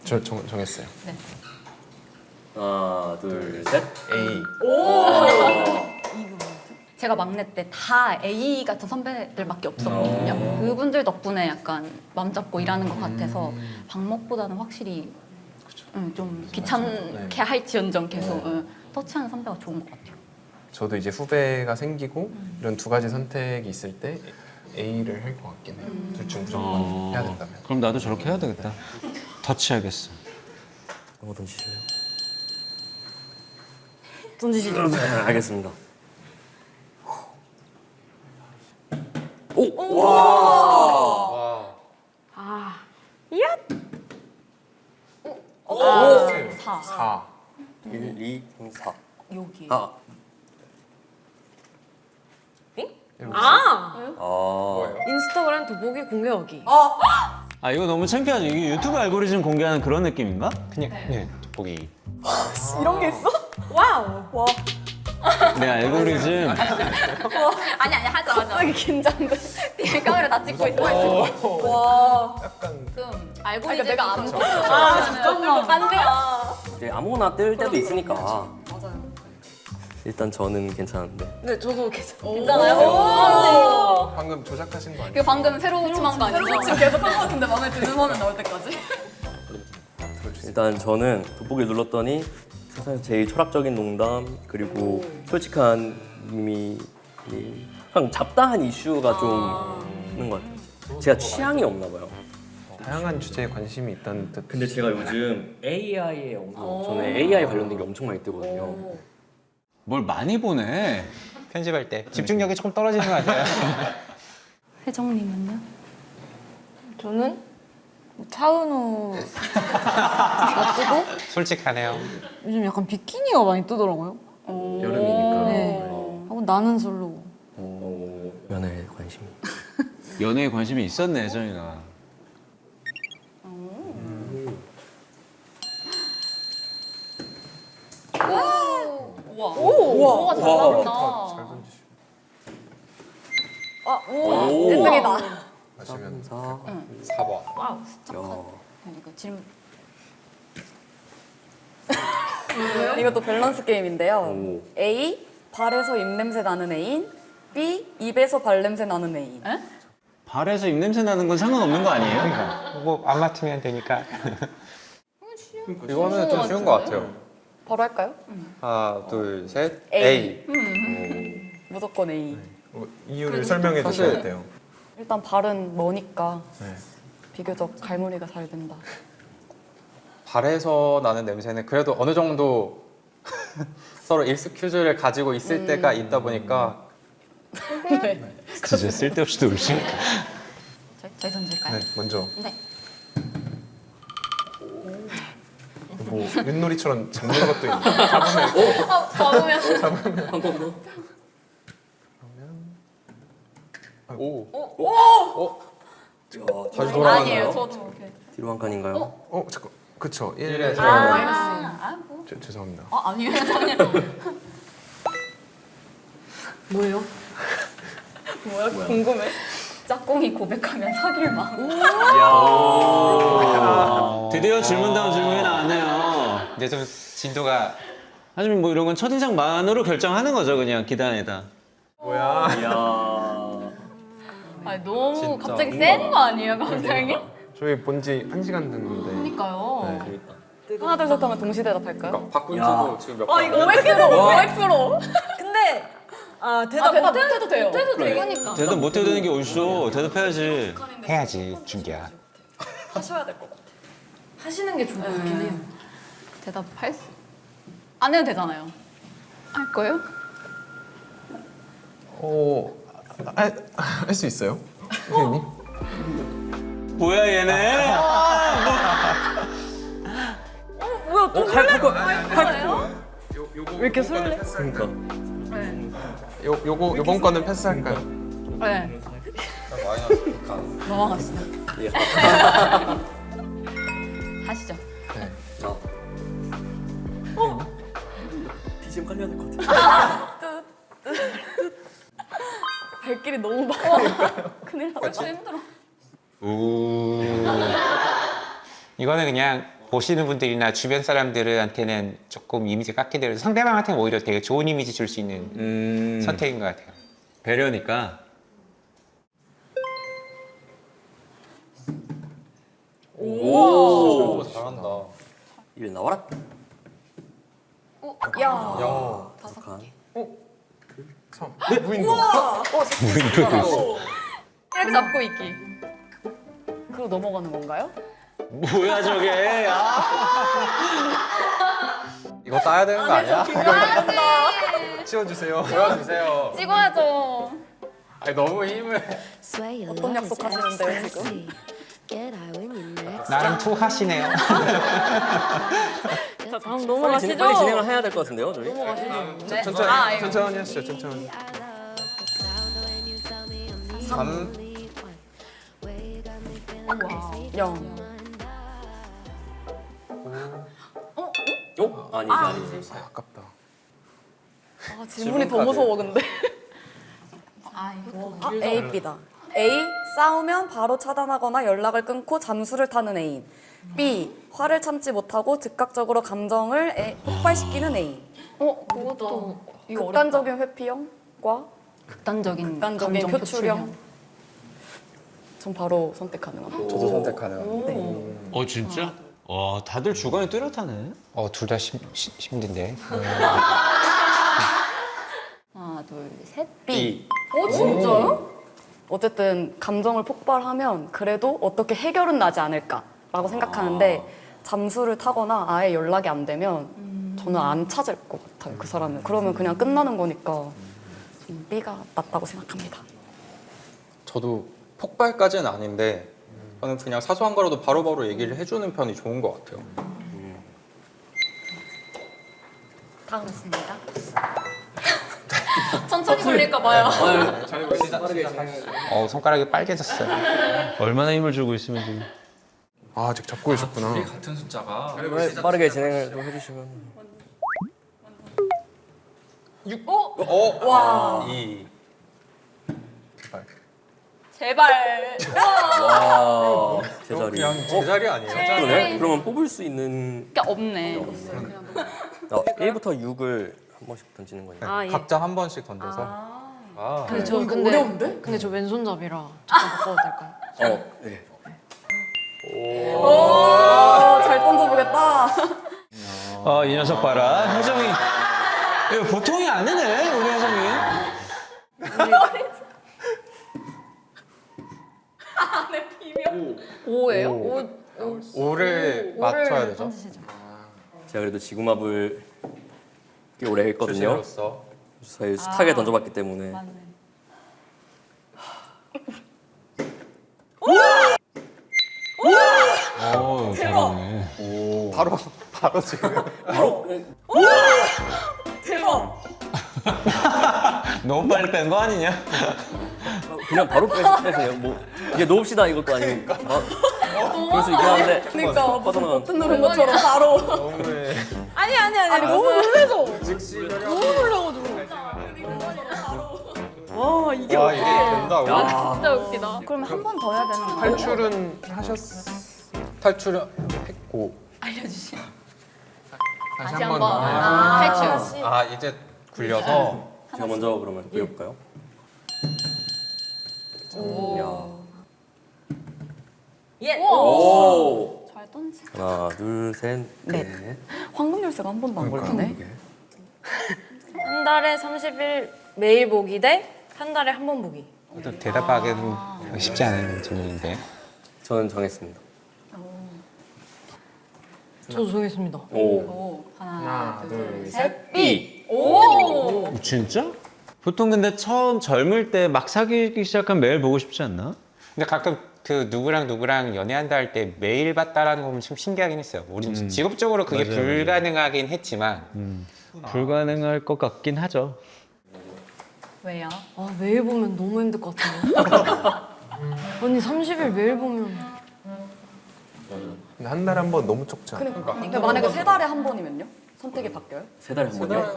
저 정했어요. 하나, 둘, 셋. A. 제가 막내 때 다 A 같은 선배들밖에 없었거든요. 그분들 덕분에 약간 맘 잡고 일하는 것 같아서 방목보다는 확실히 좀 귀찮게 할지언정 계속 터치하는 선배가 좋은 것 같아요. 저도 이제 후배가 생기고 이런 두 가지 선택이 있을 때 A를 할 것 같긴 해요. 둘 중 무조건 해야 된다면. 그럼 나도 저렇게 해야 되겠다. 터치하겠어. 한번 던지실래요? 던지시죠. 네, 알겠습니다. 오! 와! 이야! 4. 4. 1, 2, 4. 여기. 아. 인스타그램 돋보기 공개하기. 이거 너무 창피하죠? 이게 유튜브 알고리즘 공개하는 그런 느낌인가? 그냥 보기. 이런 게 있어? 와우. 와. 내 알고리즘. 아니 하지 마. 갑자기 긴장돼. 뒤에 카메라 다 찍고 있어. 와. 좀 알고리즘 내가 안 보고. 잠깐만. 안 돼요. 이제 아무거나 뜰 때도 있으니까. 맞아요. 일단 저는 괜찮은데. 네, 저도 괜찮아요. 괜찮아요? 방금 조작하신 거 아니에요? 그 방금 새로 춤한 거 아니죠? 지금 계속 한 것 같은데 마음에 드는 화면 나올 때까지. 일단 저는 돋보기를 눌렀더니 세상에서 제일 철학적인 농담 그리고 솔직한 미미 그냥 잡다한 이슈가 좀 있는 것 같아요. 제가 취향이 없나 봐요. 다양한 주제에 관심이 있다는 뜻. 근데 제가 요즘 AI에 저는 AI 관련된 게 엄청 많이 뜨거든요. 뭘 많이 보네. 편집할 때 집중력이 조금 떨어지는 것 같아요. 혜정님은요? 저는 차은우 솔직하네요. 요즘 약간 비키니가 많이 뜨더라고요. 여름이니까. 네. 하고 나는 솔로. 연애에 관심이. 연애에 관심이 있었네, 혜정이가. 뭐가 잘 나온다. 오. 꼴등이다. 마시면 4. 4번. 와우, 숫자 야. 이거 질문. 이것도 밸런스 게임인데요. 오. A. 발에서 입냄새 나는 애인. B. 입에서 발냄새 나는 애인. 발에서 입냄새 나는 건 상관없는 거 아니에요? 뭐 안 맡으면 되니까. 이거는 좀 쉬운 것 같아요. 바로 할까요? 하나, 둘, 셋. A. A. 무조건 A. 이유를 설명해 주셔야 돼요. 일단 발은 머니까 네. 비교적 갈무리가 잘 된다. 발에서 나는 냄새는 그래도 어느 정도 서로 일스큐즈를 가지고 있을 때가 있다 보니까 진짜 쓸데없이 놀지. 저희 던질까요? 네, 먼저. 네. 뭐 윷놀이처럼 잡는 것도 있는데. 잡으면 한 번 더. 다시 돌아가나요? 아니에요. 저도 이렇게. 뒤로 한 칸인가요? 잠깐. 그쵸. 1에 뭐. 죄송합니다. 아니에요. 전혀. 뭐예요? 뭐야? 궁금해. 짝꿍이 고백하면 사귈 마음. 드디어 질문 다운 질문이 나왔네요. 이제 좀 진도가 하지만 뭐 이런 건 첫인상만으로 결정하는 거죠, 그냥 기단에다. 뭐야? 아니 너무 진짜. 갑자기 센 거 아니에요, 갑자기? 저희 본지 1시간 됐는데. 그러니까요. 하나 둘 셋 하면 동시 대답할까요? 바꾼 지도 지금 몇 이거 OX로. 근데 대답 못해도 돼요. 못해도 되니까. 대답 못 해도 되는 게 어딨어. 대답해야지. 해야지 준기야. 하셔야 될 것 같아요. 하시는 게 좋을 것 같긴 해요. 대답할 수... 안 해도 되잖아요. 할 거예요? 할 수 있어요? 선생님? 뭐야 얘네? 뭐야 또 할 거. 왜 이렇게 설레? 그러니까. 요번 거는 패스할까요? 네. 넘어가시죠. 예. 하시죠. BGM 깔려야 될 것 같아. 발길이 너무 많아. 큰일 났어. 힘들어. 이거는 그냥 보시는 분들이나 주변 사람들한테는 조금 이미지가 깎게 되고 상대방한테는 오히려 되게 좋은 이미지 줄 수 있는 선택인 것 같아요. 배려니까. 오. 잘한다. 일 나와라. 야. 다섯 칸. 무인도. 이렇게 잡고 있기. 그리고 넘어가는 건가요? 뭐야 저게? 이거 따야 되는 거 아니야? 치워주세요. 보여주세요. 찍어야죠. 아니 너무 힘을. 어떤 약속하시는데요 지금? 나랑 투하시네요. 자, 다음 빨리 넘어가시죠. 진행을 해야 될 것 같은데요, 저희? 네. 천천히 하시죠. 천천히. 3. 0. 아니지. 아깝다. 질문이 더 무서워 근데. A, B다. A. 싸우면 바로 차단하거나 연락을 끊고 잠수를 타는 애인. B. 화를 참지 못하고 즉각적으로 감정을 폭발시키는 애인. 그것도 이거 극단적인 회피형과 극단적인 극단적인 감정 표출형. 전 바로 선택 가능합니다. 저도 선택 가능. 진짜? 와 다들 주관이 뚜렷하네. 둘 다 힘든데. 하나, 둘, 셋. B. 진짜요? 어쨌든 감정을 폭발하면 그래도 어떻게 해결은 나지 않을까라고 생각하는데 잠수를 타거나 아예 연락이 안 되면 저는 안 찾을 것 같아요. 그 사람은. 그러면 그냥 끝나는 거니까 B가 낫다고 생각합니다. 저도 폭발까지는 아닌데 저는 그냥 사소한 거라도 바로바로 얘기를 해주는 편이 좋은 것 같아요. 다음 있습니다. 천천히 걸릴까 봐요. 손가락이 빨개졌어요. 얼마나 힘을 주고 있으면 지금. 아직 잡고 계셨구나. 같은 숫자가. 빠르게 진행을 좀 해주시면. 6. 와. 2. 제발. 와, 제자리. 그냥 제 자리 아니에요? 그러네? 그러면 뽑을 수 있는 그러니까 없네. 1부터 6을 한 번씩 던지는 거니까. 각자 한 번씩 던져서. 근데 저 어려운데? 근데 저 왼손잡이라 잠깐 바꿔도 될까요? 네. 잘 던져보겠다. 이 녀석 봐라. 혜정이. 이거 보통이 아니네 우리 혜정이. 네, 비명. 5예요? 5를 맞춰야 되죠. 던지시죠. 제가 그래도 지구마블 꽤 오래 했거든요. 주제로서. 저희 숱하게 던져봤기 때문에. 맞네. 잘하네. 바로 지금. 너무 빨리 뺀 거 아니냐? 그냥 바로 빼세요. 뭐 이게 놓읍시다 이것도 아니니까. 그럴 수 있긴 한데. 그러니까 무슨 뻗어나간. 버튼 누른 것처럼 바로. 너무해. 아니 너무 놀래서. 너무 놀라가지고. 와 이게 와 이게 된다고? 진짜 웃기다. 그럼 한 번 더 해야 되는 거예요? 탈출은 탈출은 했고 알려주시. 다시 다시 한번 한번 탈출. 아 이제 굴려서 제가 먼저 그러면 배울까요? 예. 오. 잘 던지. 하나, 둘, 셋, 넷. 황금 열쇠가 한 번도 안 걸리네. 한 달에 30일 매일 보기 대 한 달에 한 번 보기. 또 대답하기는 쉽지 않은 질문인데. 저는 정했습니다. 저도 정했습니다. 오. 하나, 둘, 셋. B. 진짜? 보통 근데 처음 젊을 때 막 사귀기 시작하면 매일 보고 싶지 않나? 근데 가끔 그 누구랑 연애한다 할 때 매일 봤다라는 거 보면 좀 신기하긴 했어요. 우린 직업적으로 그게 맞아요, 불가능하긴 했지만 불가능할 것 같긴 하죠. 왜요? 아 매일 보면 너무 힘들 것 같은데. 언니 30일 매일 보면 근데 한 달에 한 번 너무 적지 않아? 근데 만약에 3달에 한 번이면요? 선택이 바뀌어요? 세 달에 한 번이요?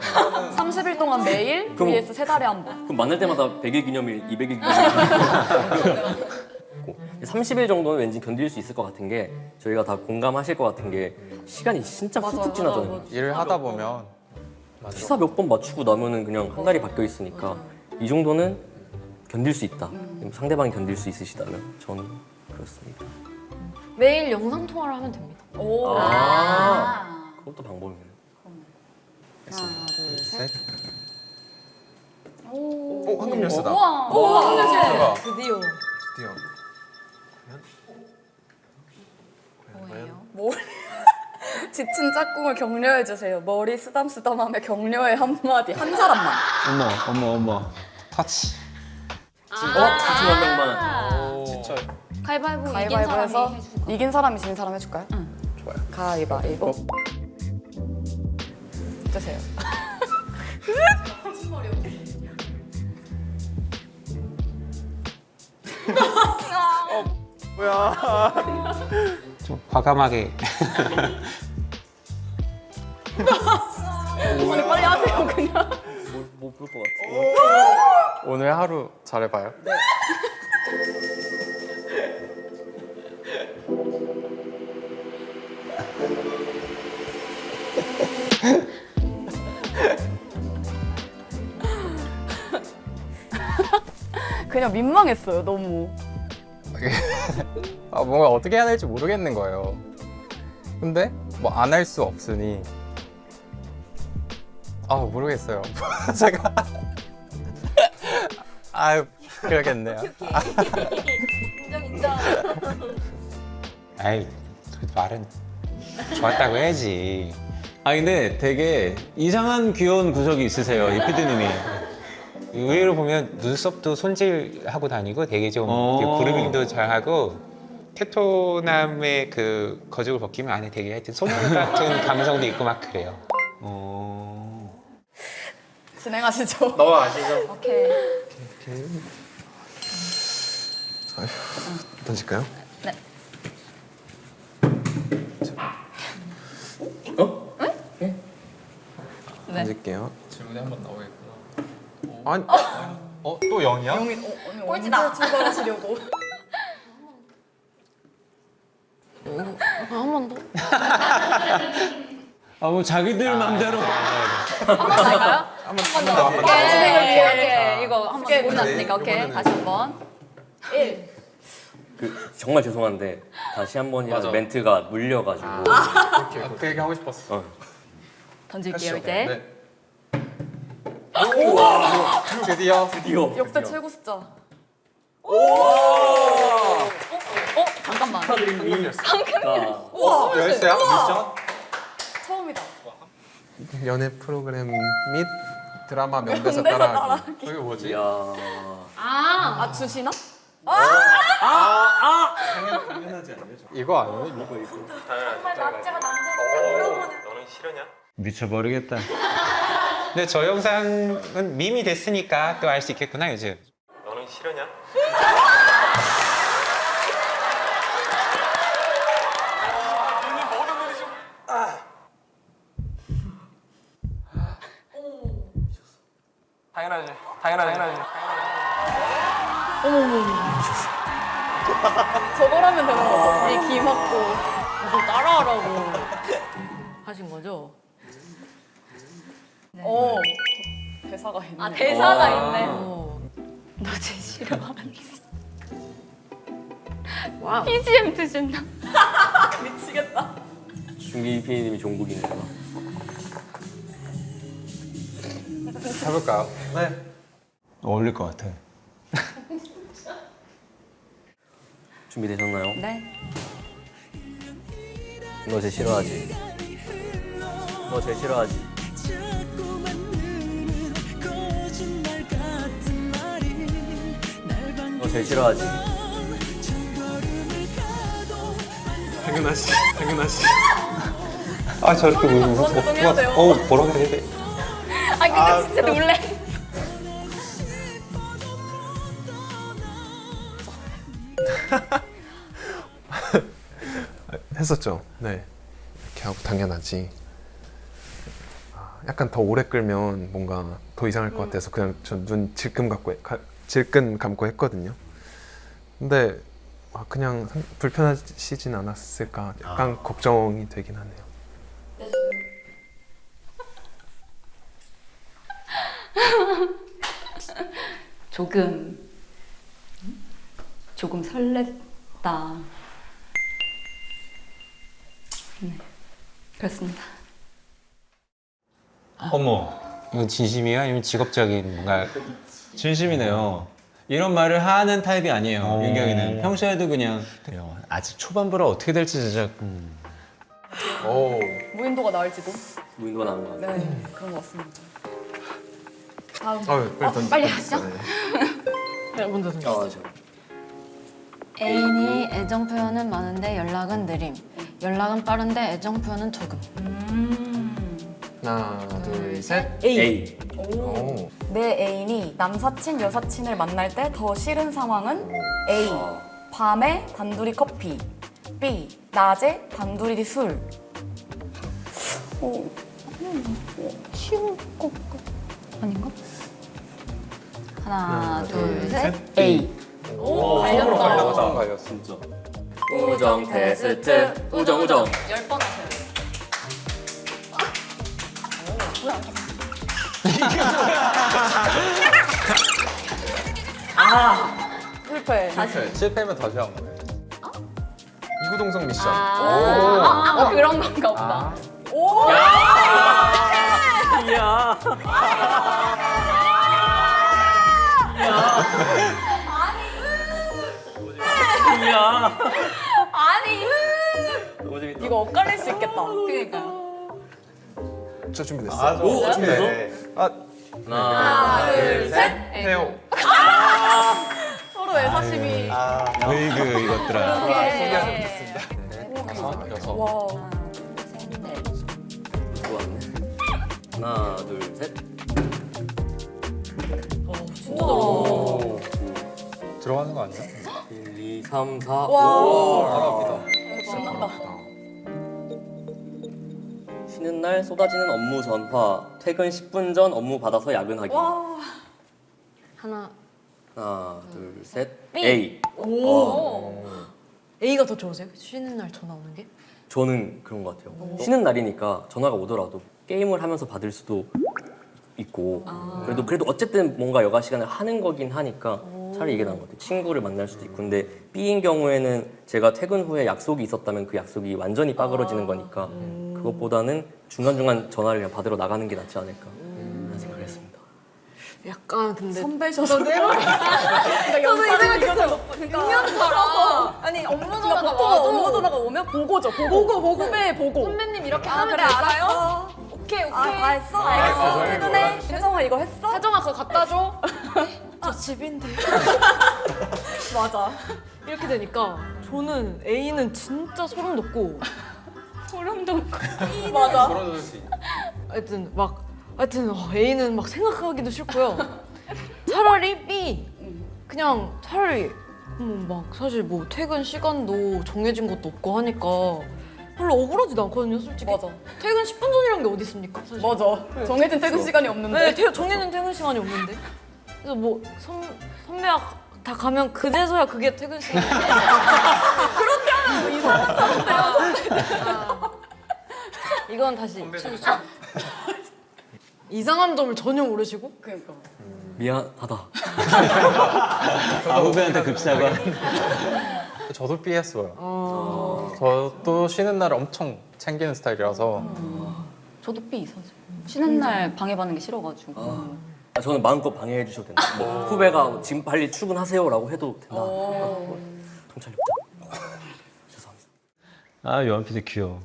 30일 동안 매일 그럼- vs 3달에 한 번. 그럼 만날 때마다 100일 기념일, 200일 기념일. 30일 정도는 왠지 견딜 수 있을 것 같은 게 저희가 다 공감하실 것 같은 게 시간이 진짜 훅훅 지나잖아요. 일을 하다 보면 시사 몇 번 맞추고 나면은 그냥 한 달이 바뀌어 있으니까 이 정도는 견딜 수 있다. 상대방이 견딜 수 있으시다면 저는 그렇습니다. 매일 영상 통화를 하면 됩니다. 아, 그것도 방법이네요. 하나, 둘, 셋. 오, 황금 열쇠다. 우와. 드디어. 드디어. 뭐예요? 지친 짝꿍을 격려해 주세요. 머리 쓰담쓰담하며 격려의 한마디. 한 사람만. 어머. 터치. 사진 한 명만. 진짜 가위바위보 이긴 가위바위보해서 사람이 해주고. 이긴 사람이 진 사람 해줄까요? 좋아요. 가위바위보. 드세요. 좀 과감하게. 아니 빨리 하세요 그냥. 뭐 부를 것 같아. 오늘 하루 잘해봐요. 네. 그냥 민망했어요 너무. 아 뭔가 어떻게 해야 될지 모르겠는 거예요. 근데 뭐 안 할 수 없으니 아 모르겠어요. 제가 아유 그러겠네요. 인정. 아이 말은 좋았다고 해야지. 아 근데 되게 이상한 귀여운 구석이 있으세요, 이 PD님이. 의외로 보면 눈썹도 손질하고 다니고 되게 좀 그루밍도 잘하고 테토남의 그 거죽을 벗기면 안에 되게 하여튼 소년 같은 감성도 있고 막 그래요. 진행하시죠. 넘어가시죠. 오케이. 던질까요? 네. 던질게요. 질문이 한번 나오겠구나. 아니, 또 0이야? 꼴찌다. 언제 출발하시려고. 한 번 더. 아 뭐 자기들 맘대로. 한번 더. 오케이. 이거 한번 모르 났으니까 오케이. 다시 한번. 그 정말 죄송한데 다시 한 번이라는 맞아. 멘트가 물려가지고. 그 얘기 하고 싶었어. 던질게요 하시죠. 이제. 네. 드디어 드디어. 역대 최고 숫자. 잠깐만. 축하드립니다. 열쇠야? 미션? 처음이다. 연애 프로그램 및 드라마 명대사 따라하기. 그게 뭐지? 이야. 아 주시나? 이거 아니에요? 너는 싫으냐? 미쳐버리겠다. 근데 저 영상은 밈이 됐으니까 또 알 수 있겠구나 요즘. 너는 싫으냐? 당연하지. 저거라면 되는 거죠. 이 귀 막고. 그거 따라하라고 하신 거죠? 오 대사가 있네. 아 대사가 있네. 어. 너 제 싫어하는 와우. BGM 드신다. 미치겠다. 준기 PD님이 종국이네요. 해볼까요? 네. 어울릴 것 같아. 준비되셨나요? 네. 너 제 싫어하지? 너 제 싫어하지? 너 제 싫어하지? 당연하지. 아 저렇게 걱정해야 돼요. 뭐라고 해야 돼? 아 근데 진짜 놀래. 했었죠. 네. 이렇게 하고 당연하지. 약간 더 오래 끌면 뭔가 더 이상할 것 같아서 그냥 전 눈 질끈 감고 했거든요. 근데 그냥 불편하시진 않았을까 약간 걱정이 되긴 하네요. 조금 설렜다. 네, 그렇습니다. 어머, 이건 진심이야? 아니면 직업적인 뭔가? 진심이네요. 이런 말을 하는 타입이 아니에요. 윤경이는 평소에도 그냥 아직 초반부라 어떻게 될지 진짜. 오. 무인도가 나을지도. 무인도가 나온 거 같아요. 네 그런 것 같습니다. 다음. 빨리 하시죠. 네, 먼저 던져. 아, 저. 애인이 애정 표현은 많은데 연락은 느림. 연락은 빠른데 애정 표현은 조금. 하나, 둘, 셋. A. 오. 내 애인이 남사친, 여사친을 만날 때 더 싫은 상황은 A. 밤에 단둘이 커피. B. 낮에 단둘이 술. 쉬울 것 아닌가? 하나, 둘, 셋. A. 오 갈렸다. 처음 갈렸어. 진짜. 우정 테스트. 우정. 10번 하세요. 실패. 실패면 다시 한 거예요. 이구동성 미션. 그런 건가 보다. 오. 이야. 이야. 아니. 너무 재밌다. 이거 엇갈릴 수 있겠다. 그러니까요. 저 준비됐어요. 오, 준비됐어? 하나, 둘, 셋. 태호. 서로 애사심이. 으이그 이것들아. 와. 좋았네. 하나, 둘, 셋. 진짜 잘한다. 들어가는 거 아니야? 1, 2, 3, 4. 와. 신난다. 쉬는 날 쏟아지는 업무 전파. 퇴근 10분 전 업무 받아서 야근하기. 하나. 하나, 둘, 셋. A. 오. A가 더 좋으세요? 쉬는 날 전화 오는 게? 저는 그런 것 같아요. 쉬는 날이니까 전화가 오더라도 게임을 하면서 받을 수도 있고 그래도 어쨌든 뭔가 여가 시간을 하는 거긴 하니까 차라리 이게 나은 것 같아요. 친구를 만날 수도 있고 근데 B인 경우에는 제가 퇴근 후에 약속이 있었다면 그 약속이 완전히 빠그러지는 거니까 그것보다는 중간중간 전화를 그냥 받으러 나가는 게 낫지 않을까 라는 생각을 했습니다. 약간 근데 선배셔서 저도 이 생각했어요. 그러니까 아니 업무 전화가 보통 와도 업무 전화가 오면 보고죠. 보고. 후배 보고. 선배님 이렇게 아 하면 그래 될까요? 알아요. 오케이. 다 했어? 알겠어. 퇴근해. 혜정아 이거 했어? 혜정아 그거 갖다 줘. 저 집인데. 맞아. 이렇게 되니까 저는 A는 진짜 소름 돋고 소름 돋고. 맞아. 하여튼 A는 막 생각하기도 싫고요. 차라리 B. 그냥 차라리 막 사실 뭐 퇴근 시간도 정해진 것도 없고 하니까 별로 억울하지도 않거든요, 솔직히. 맞아. 퇴근 10분 전이란 게 어디 있습니까, 사실. 맞아. 정해진 퇴근 시간이 없는데. 네, 정해진 퇴근 시간이 없는데. 그래서 뭐 선배가 다 가면 그제서야 그게 퇴근 시간. 그렇게 하면 이상한 사람 돼요. 이건 다시 이상한 점을 전혀 모르시고. 그러니까. 미안하다. 후배한테 급사과. 저도 B했어요. 저도 쉬는 날을 엄청 챙기는 스타일이라서 저도 B 사실. 쉬는 날 방해받는 게 싫어가지고. 저는 마음껏 방해해 주셔도 된다. 뭐 후배가 지금 빨리 출근하세요라고 해도 된다. 통찰력. 죄송합니다. 아 요한 PD 귀여워.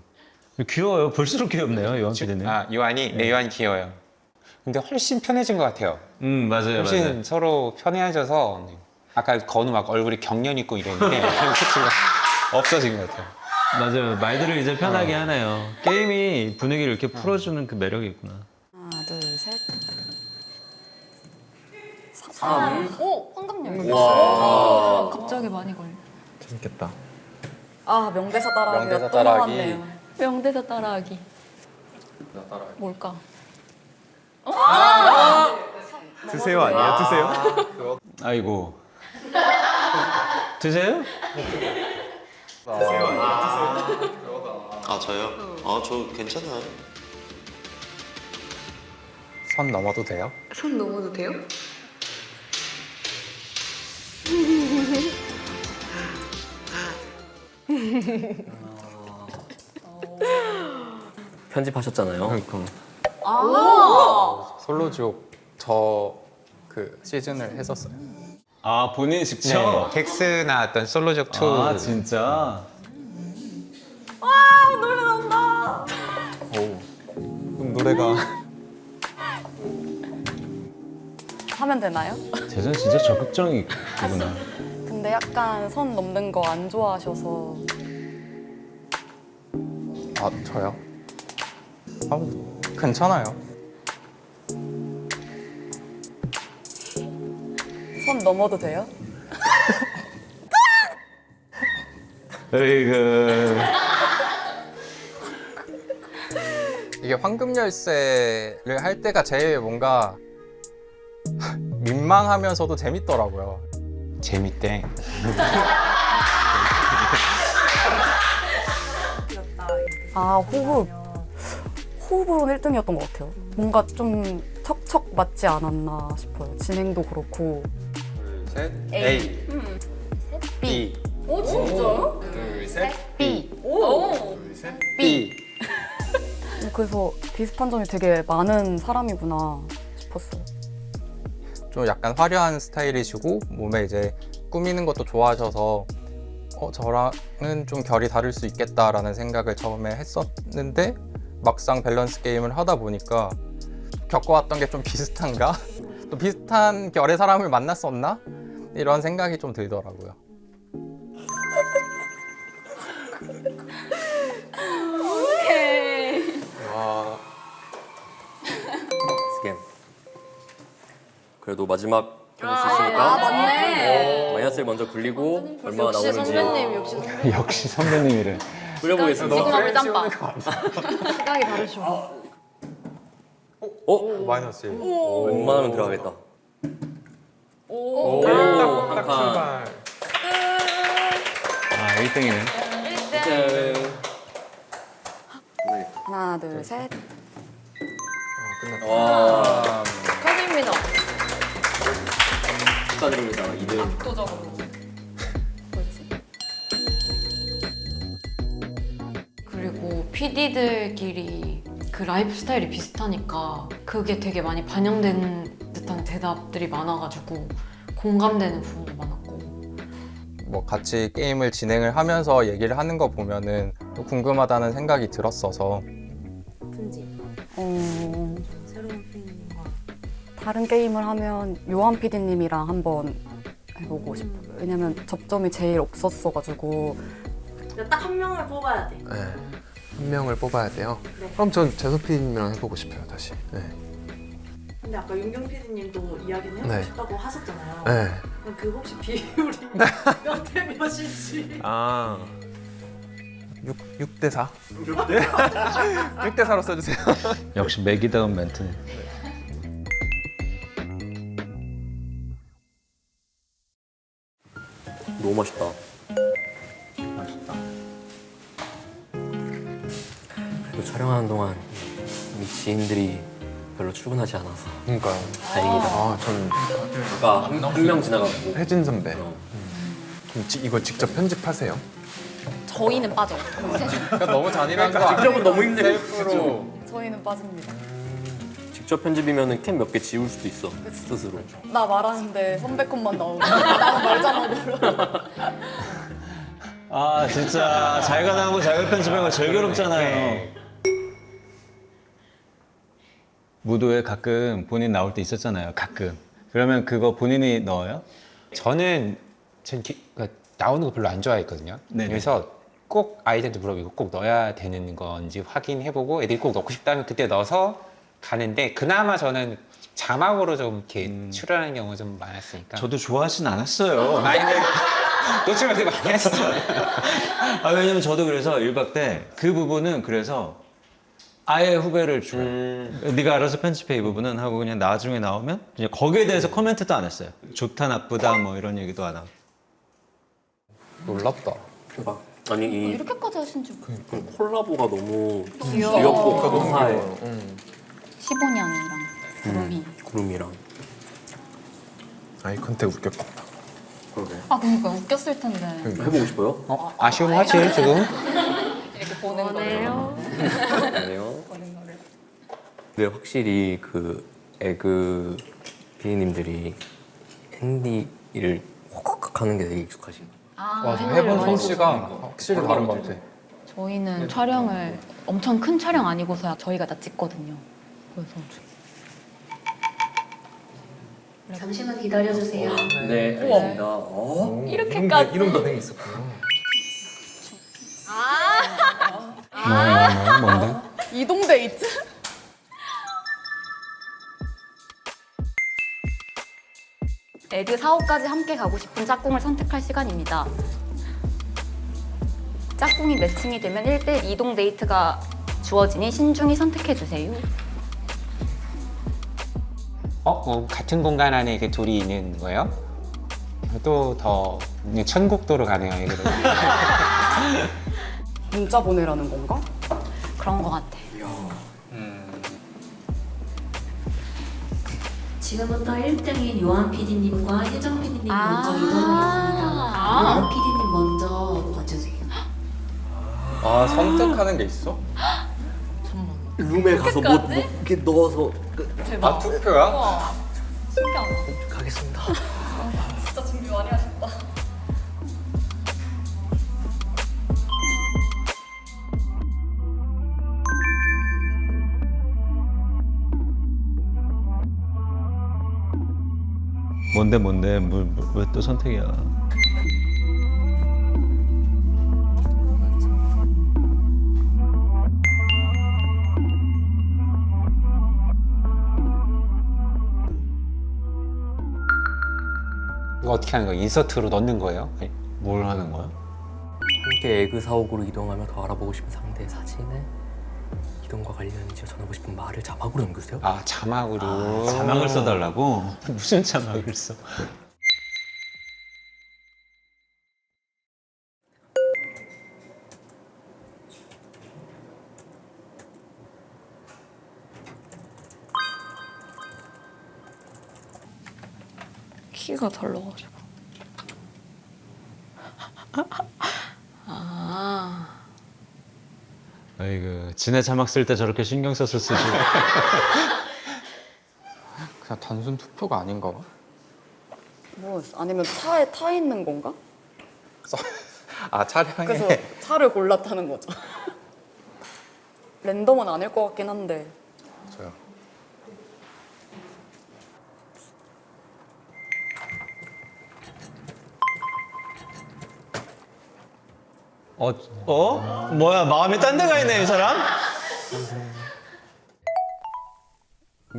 귀여워요. 볼수록 귀엽네요. 요한 PD는. 요한이 요한이 귀여워요. 근데 훨씬 편해진 것 같아요. 맞아요. 훨씬 맞아요. 서로 편해져서 아까 건우 막 얼굴에 경련 있고 이랬는데 없어진 것 같아요. 맞아요. 말들을 이제 편하게 하네요. 게임이 분위기를 이렇게 풀어주는 그 매력이 있구나. 하나, 둘, 셋. 오, 황금열. 와. 갑자기 많이 걸려. 재밌겠다. 아 명대사 따라하기가 명대사 또 따라하기. 나왔네요. 명대사 따라하기. 뭘까? 드세요 아니에요? 드세요? 아이고. 드세요? 아 저요? 저 괜찮아요. 선 넘어도 돼요? 손 넘어도 돼요? 편집하셨잖아요. 그러니까. 솔로지옥 저 그 시즌을 했었어요. 아 본인이 직접? 덱스 나왔던 솔로적 2. 아 진짜? 그럼 노래가 하면 되나요? 재선 진짜 적극적이구나. 근데 약간 선 넘는 거 안 좋아하셔서 아 저요? 괜찮아요. 선 넘어도 돼요? 으이그. 이게 황금 열쇠를 할 때가 제일 뭔가 민망하면서도 재밌더라고요. 재밌대. 아 호흡으로는 1등이었던 것 같아요. 뭔가 좀 척척 맞지 않았나 싶어요. 진행도 그렇고. 둘, 셋. A. B. 오, 진짜요? 둘, 셋. B. 오. 둘, 셋. B. 그래서 비슷한 점이 되게 많은 사람이구나 싶었어요. 좀 약간 화려한 스타일이시고 몸에 이제 꾸미는 것도 좋아하셔서 저랑은 좀 결이 다를 수 있겠다라는 생각을 처음에 했었는데 막상 밸런스 게임을 하다 보니까 겪어왔던 게 좀 비슷한가? 또 비슷한 결의 사람을 만났었나? 이런 생각이 좀 들더라고요. 오케이. 와 스캔. 그래도 마지막 견딜 수 있으니까. 맞네. 마이너스를 먼저 굴리고 얼마가 역시 나오는지 선배님, 역시 선배님. 역시 선배님이래. 굴려보겠습니다. 지금하고 짬밥. 생각이 다르셔. 마이너스 1. 웬만하면 들어가겠다. 오. 딱 한 칸. 출발. 아 1등이네. 하나 둘 셋. 와. 축하드립니다. 축하드립니다. 2등. 압도적으로. 그리고 PD들끼리 그 라이프 스타일이 비슷하니까 그게 되게 많이 반영된 듯한 대답들이 많아가지고 공감되는 부분도 많았고. 뭐 같이 게임을 진행을 하면서 얘기를 하는 거 보면은 또 궁금하다는 생각이 들었어서 다른 게임을 하면 요한 PD님이랑 한번 해보고 싶어요. 왜냐면 접점이 제일 없었어가지고. 딱 한 명을 뽑아야 돼. 네. 한 명을 뽑아야 돼요. 네. 그럼 전 재석 PD님이랑 해보고 싶어요 다시. 네. 근데 아까 윤경 PD님도 이야기는 해보고 네. 싶다고 하셨잖아요. 네. 그럼 그 혹시 비율이 몇 대 몇일지. 아 6대 4? 6대 4로 써주세요. 역시 맥이다운 멘트. 너무 맛있다. 맛있다. 그래도 촬영하는 동안 우리 지인들이 별로 출근하지 않아서 그러니까요. 다행이다. 아, 전 누가 한 명 지나가고. 혜진 선배. 그럼 이거 직접 편집하세요? 저희는 빠져요. 그러니까 너무 잔인한 거 아니에요? 직접은 너무 힘들어. 셀프로. 저희는 빠집니다. 직접 편집이면 캔 몇 개 지울 수도 있어 스스로. 나 말하는데 선배 컷만 나오고 나는 말자막으로. 아 진짜 자기가 나오고 자기가 편집한 거 제일 괴롭잖아요. 무도에 가끔 본인 나올 때 있었잖아요. 가끔. 그러면 그거 본인이 넣어요? 저는 그러니까 나오는 거 별로 안 좋아했거든요. 네네. 그래서 꼭 아이들한테 물어보고 꼭 넣어야 되는 건지 확인해보고 애들이 꼭 넣고 싶다면 그때 넣어서 가는데 그나마 저는 자막으로 좀 이렇게 출연하는 경우가 좀 많았으니까. 저도 좋아하진 않았어요. 아니 근데 노출을 되게 많이 했어. 아, 왜냐면 저도 그래서 1박 때 그 부분은 그래서 아예 후배를 줘요. 네가 알아서 편집해 이 부분은 하고 그냥 나중에 나오면 이제 거기에 대해서 코멘트도 안 했어요. 좋다 나쁘다 뭐 이런 얘기도 안 하고. 놀랍다. 대박. 아니 이 이렇게까지 하신 줄. 콜라보가 너무 귀여워. 귀엽고 너무 감사해. 귀여워요. 15년이랑 구름이. 구름이랑. 아이 컨택 웃겼겠다. 그러게. 아 그러니까 웃겼을 텐데. 해보고 싶어요? 아쉬움하지 지금? 이렇게 보는 원해요. 아니요. 근데 확실히 그 에그 PD님들이 핸디를 확 하는 게 되게 익숙하신 것 아, 맞아, 해본 솜씨가 확실히 다른 것 같아. 저희는 촬영을 엄청 큰 촬영 아니고서야 저희가 다 찍거든요. 그래서 잠시만 기다려주세요. 같아요. 네, 알겠습니다. 이렇게까지. 이런 반응이 있었구나. 뭔데? 이동 데이트? 에드 4호까지 함께 가고 싶은 짝꿍을 선택할 시간입니다. 짝꿍이 매칭이 되면 1대1 이동 데이트가 주어지니 신중히 선택해주세요. 같은 공간 안에 이렇게 둘이 있는 거예요? 또 더 천국도로 가네요. 얘들은. 문자 보내라는 건가? 그런 것 같아. 지금부터 1등인 요한 PD님과 혜정 PD님 아. 먼저 이동하겠습니다. 요한 PD님 먼저 봐주세요. 아 선택하는 게 있어? 룸에 가서 뭐 이렇게 넣어서 아 투표야? 신기하다. 가겠습니다. 진짜 준비 많이 하셨다. 뭔데 왜 또 선택이야? 이거 어떻게 하는 거예요? 인서트로 넣는 거예요? 뭘 하는 거야? 함께 에그 사옥으로 이동하며 더 알아보고 싶은 상대의 사진에 이동과 관련지어 전하고 싶은 말을 자막으로 남겨주세요. 아 자막으로. 자막을 써달라고? 무슨 자막을 써? 키가 달라가지고. 아. 아이고 지네 자막 쓸 때 저렇게 신경 썼을 쓰지. 그냥 단순 투표가 아닌가 봐. 뭐 아니면 차에 타 있는 건가? 아 촬영에. 그래서 차를 골랐다는 거죠. 랜덤은 아닐 것 같긴 한데. 저요. 뭐야 마음이 딴 데 가 있네 이 사람?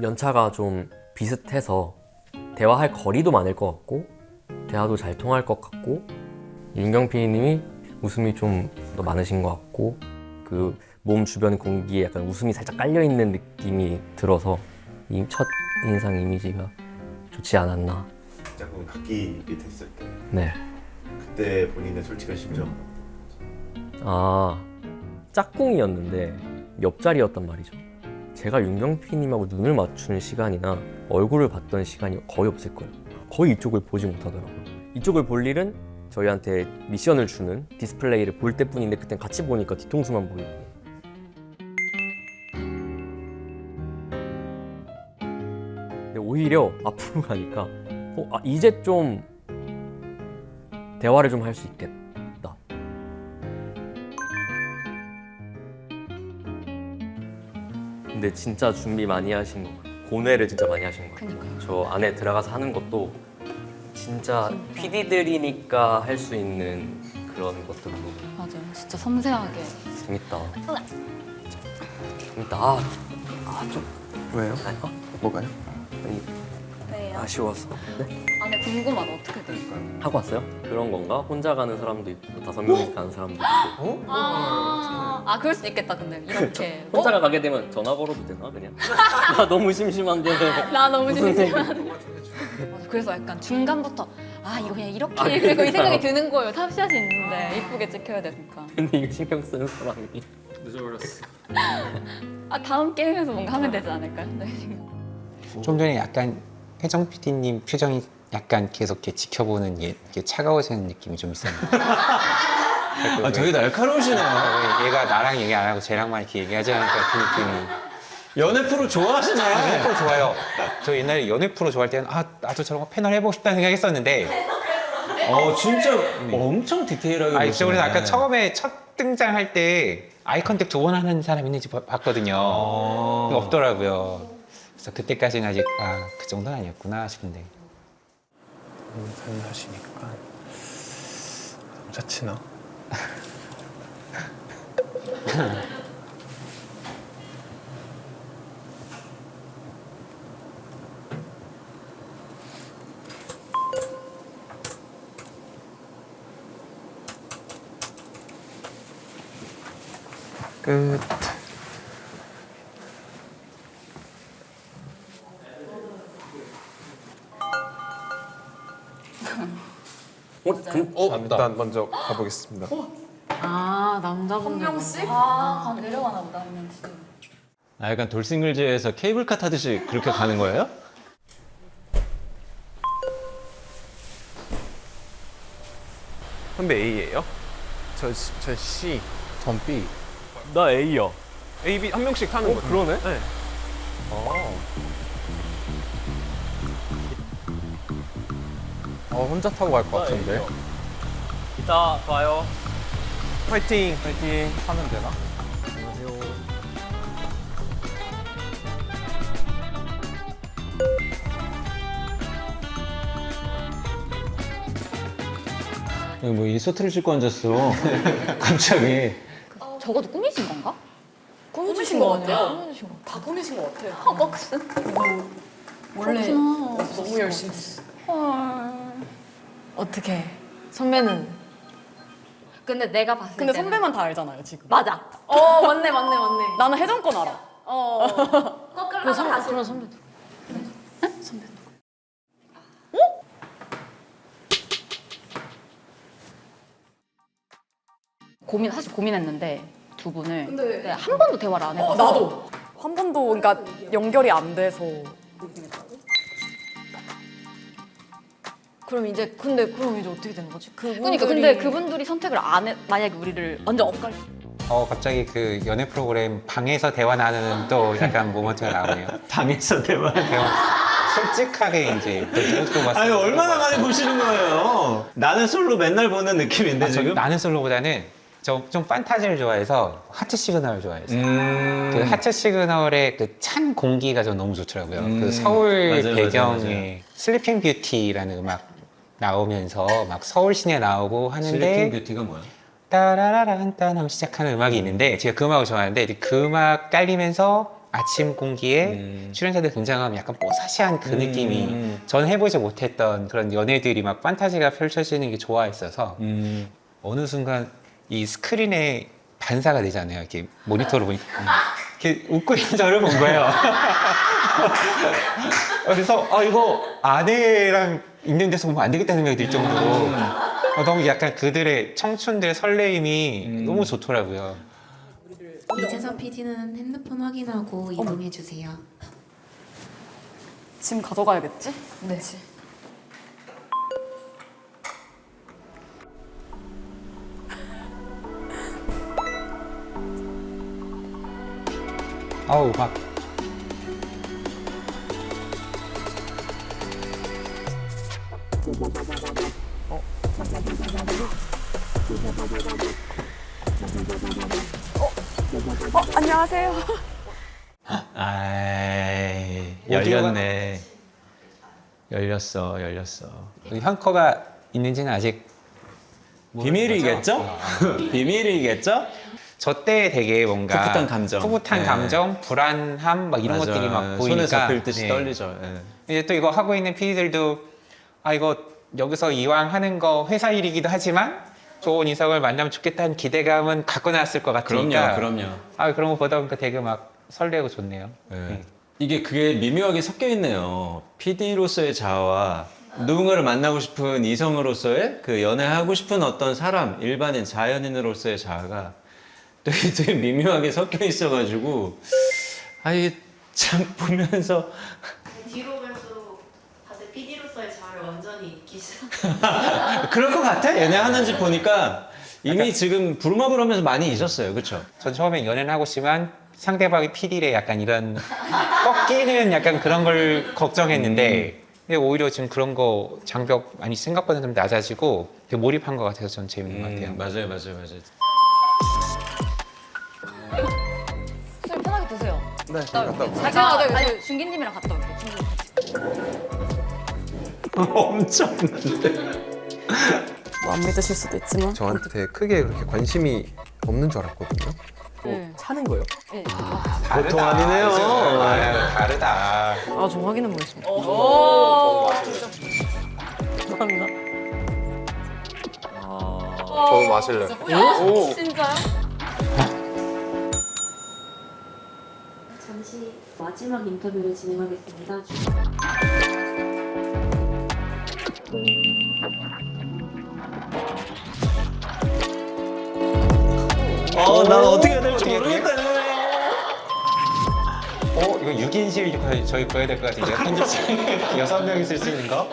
연차가 좀 비슷해서 대화할 거리도 많을 것 같고 대화도 잘 통할 것 같고 윤경피님이 웃음이 좀 더 많으신 것 같고 그 몸 주변 공기에 약간 웃음이 살짝 깔려 있는 느낌이 들어서 이 첫 인상 이미지가 좋지 않았나. 짝꿍 바뀌게 됐을 때 네. 그때 본인의 솔직한 심정. 짝꿍이었는데 옆자리였단 말이죠. 제가 윤경피님하고 눈을 맞추는 시간이나 얼굴을 봤던 시간이 거의 없을 거예요. 거의 이쪽을 보지 못하더라고요. 이쪽을 볼 일은 저희한테 미션을 주는 디스플레이를 볼 때뿐인데 그땐 같이 보니까 뒤통수만 보이고. 근데 오히려 앞으로 가니까 이제 좀 대화를 좀 할 수 있겠다. 근데 진짜 준비 많이 하신 거 같아요. 고뇌를 진짜 많이 하신 거 같아요. 저 안에 들어가서 하는 것도 진짜 PD들이니까 할 수 있는 그런 것들로 맞아요. 진짜 섬세하게. 재밌다. 재밌다. 좀 왜요? 뭐가요? 아니, 왜요? 아쉬워서. 네? 안에 궁금하다. 어떻게 될까요? 하고 왔어요? 그런 건가? 혼자 가는 사람도 있고 5명이 가는 사람도 있고. 아, 그럴 수 있겠다. 근데 이렇게. 혼자가 가게 되면 전화 걸어도 되나 그냥? 나 너무 심심한데. 나 너무 무슨 심심한데. 맞아, 그래서 약간 중간부터 이거 그냥 이렇게 아, 그리고 이 생각이 그러니까요. 드는 거예요. 탑샷이 있는데 이쁘게 찍혀야 되니까. 근데 이거 신경 쓰는 사람이 늦어버렸어. 다음 게임에서 뭔가 하면 되지 않을까요? 네. 좀 전에 약간 혜정 PD님 표정이 약간 계속 이렇게 지켜보는 게 이렇게 차가워지는 느낌이 좀 있었는데. 되게 날카로우시네요. 얘가 나랑 얘기 안 하고 쟤랑만 이렇게 얘기하지 않을까 그 느낌이. 연애 프로 좋아하시네. 연애 프로 좋아요. 저 옛날에 연애 프로 좋아할 때는 나도 저런 거 패널 해보고 싶다는 생각했었는데. 진짜 엄청 디테일하게 그래서 보시네. 아까 처음에 첫 등장할 때 아이 컨택 2번 하는 사람 있는지 봤거든요. 없더라고요. 그래서 그때까지는 아직 그 정도는 아니었구나 싶은데. 하시니까 남자친아. 끝. 일단 먼저 가보겠습니다. 남자분들. 내려가나 보다 한 명씩. 약간 돌싱글즈에서 케이블카 타듯이 그렇게 가는 거예요? 선배 A예요? 저 C. 전 B. 나 A야. A, B 한 명씩 타는 거예요. 그러네. 네. 혼자 타고 갈 것 같은데. 이따 봐요. 파이팅. 파이팅. 하면 되나? 여기 뭐 인서트를 찍고 앉았어. 갑자기. 적어도 꾸미신 건가? 꾸미신 것 같아요. 다 꾸미신 것 같아요. 박스. 원래 너무 열심히 했어. 어떻게? 선배는? 근데 내가 봤을 근데 때는 선배만 다 알잖아요, 지금. 맞아. 맞네. 나는 혜정 건 알아. 거꾸로 다시. 그럼 선배도. 사실 고민했는데 두 분을 근데 한 번도 대화를 안 해봐서. 나도. 한 번도 그러니까 연결이 안 돼서. 그럼 이제 어떻게 되는 거지? 그러니까 근데 그분들이 선택을 안 해. 만약에 우리를 완전 엇갈려. 갑자기 그 연애 프로그램 방에서 대화 나누는 또 약간 모먼트가 나오네요. 방에서 대화. 솔직하게 이제 또 봤어요. 아니 얼마나 많이 보시는 거예요? 나는 솔로 맨날 보는 느낌인데 지금? 나는 솔로보다는 좀 판타지를 좋아해서 하트 시그널을 좋아해서 그 하트 시그널의 그 찬 공기가 전 너무 좋더라고요. 그 서울 맞아요, 배경에 맞아요. 슬리핑 뷰티라는 음악 나오면서 막 서울 시내 나오고 하는데 슬리핑 뷰티가 뭐야? 따라라란딴 하면 시작하는 음악이 있는데 제가 그 음악을 좋아하는데 그 음악 깔리면서 아침 공기에 출연자들 등장하면 약간 뽀사시한 그 느낌이 전 해보지 못했던 그런 연애들이 막 판타지가 펼쳐지는 게 좋아했어서 어느 순간 이 스크린에 반사가 되잖아요. 이렇게 모니터로 보니까 이렇게 웃고 있는 저를 본 거예요. 그래서 이거 아내랑 있는 데서 보면 안 되겠다는 생각이 들 정도로 너무 약간 그들의 청춘들의 설레임이 너무 좋더라고요. 이재석 PD는 핸드폰 확인하고 이동해 주세요. 짐 가져가야겠지? 네. 아우 막 안녕하세요. 아이, 오디오가- 열렸네. 열렸어. 현커가 있는지는 아직 비밀이겠죠? 비밀이겠죠? 저 때 되게 뭔가 풋풋한 감정. 풋풋한 네. 감정, 불안함 막 이런 맞아. 것들이 막 보이니까 손에 잡힐 듯이 네. 떨리죠. 예. 이제 또 이거 하고 있는 PD들도 이거 여기서 이왕 하는 거 회사 일이기도 하지만 좋은 이성을 만나면 좋겠다는 기대감은 갖고 나왔을 것 같으니까 그럼요. 그런 거 보다 보니까 되게 막 설레고 좋네요. 이게 그게 미묘하게 섞여 있네요. PD로서의 자아와 누군가를 만나고 싶은 이성으로서의 그 연애하고 싶은 어떤 사람, 일반인, 자연인으로서의 자아가 되게 미묘하게 섞여 있어가지고 이게 참 보면서 뒤로 갈수록 다들 PD로서의 자아를 완전히 잊기시죠. 그럴 것 같아. 연애하는 집 보니까 이미 지금 부루마블 하면서 많이 잊었어요. 그렇죠? 전 처음엔 연애는 하고 싶지만 상대방이 PD래 약간 이런 꺾이는 약간 그런 걸 걱정했는데 근데 오히려 지금 그런 거 장벽 많이 생각보다 좀 낮아지고 되게 몰입한 것 같아서 전 재밌는 것 같아요. 맞아요. 술 편하게 드세요. 네, 갔다 갔다 올게요. 올게요. 아니 준기님이랑 갔다 올게요. 엄청 안 믿으실 수도 있지만 저한테 크게 그렇게 관심이 없는 줄 알았거든요. 차는 거예요? 네. 보통 아니네요. 다르다. 저 확인해 보겠습니다. 감사합니다. 저도 마실래. 진짜요? 잠시 마지막 인터뷰를 진행하겠습니다. 난 어떻게 해야 될지 모르겠다. 이거 6인실 저희 보여야 될 것 같은데요. 편집실 6명이 쓸 수 있는 거?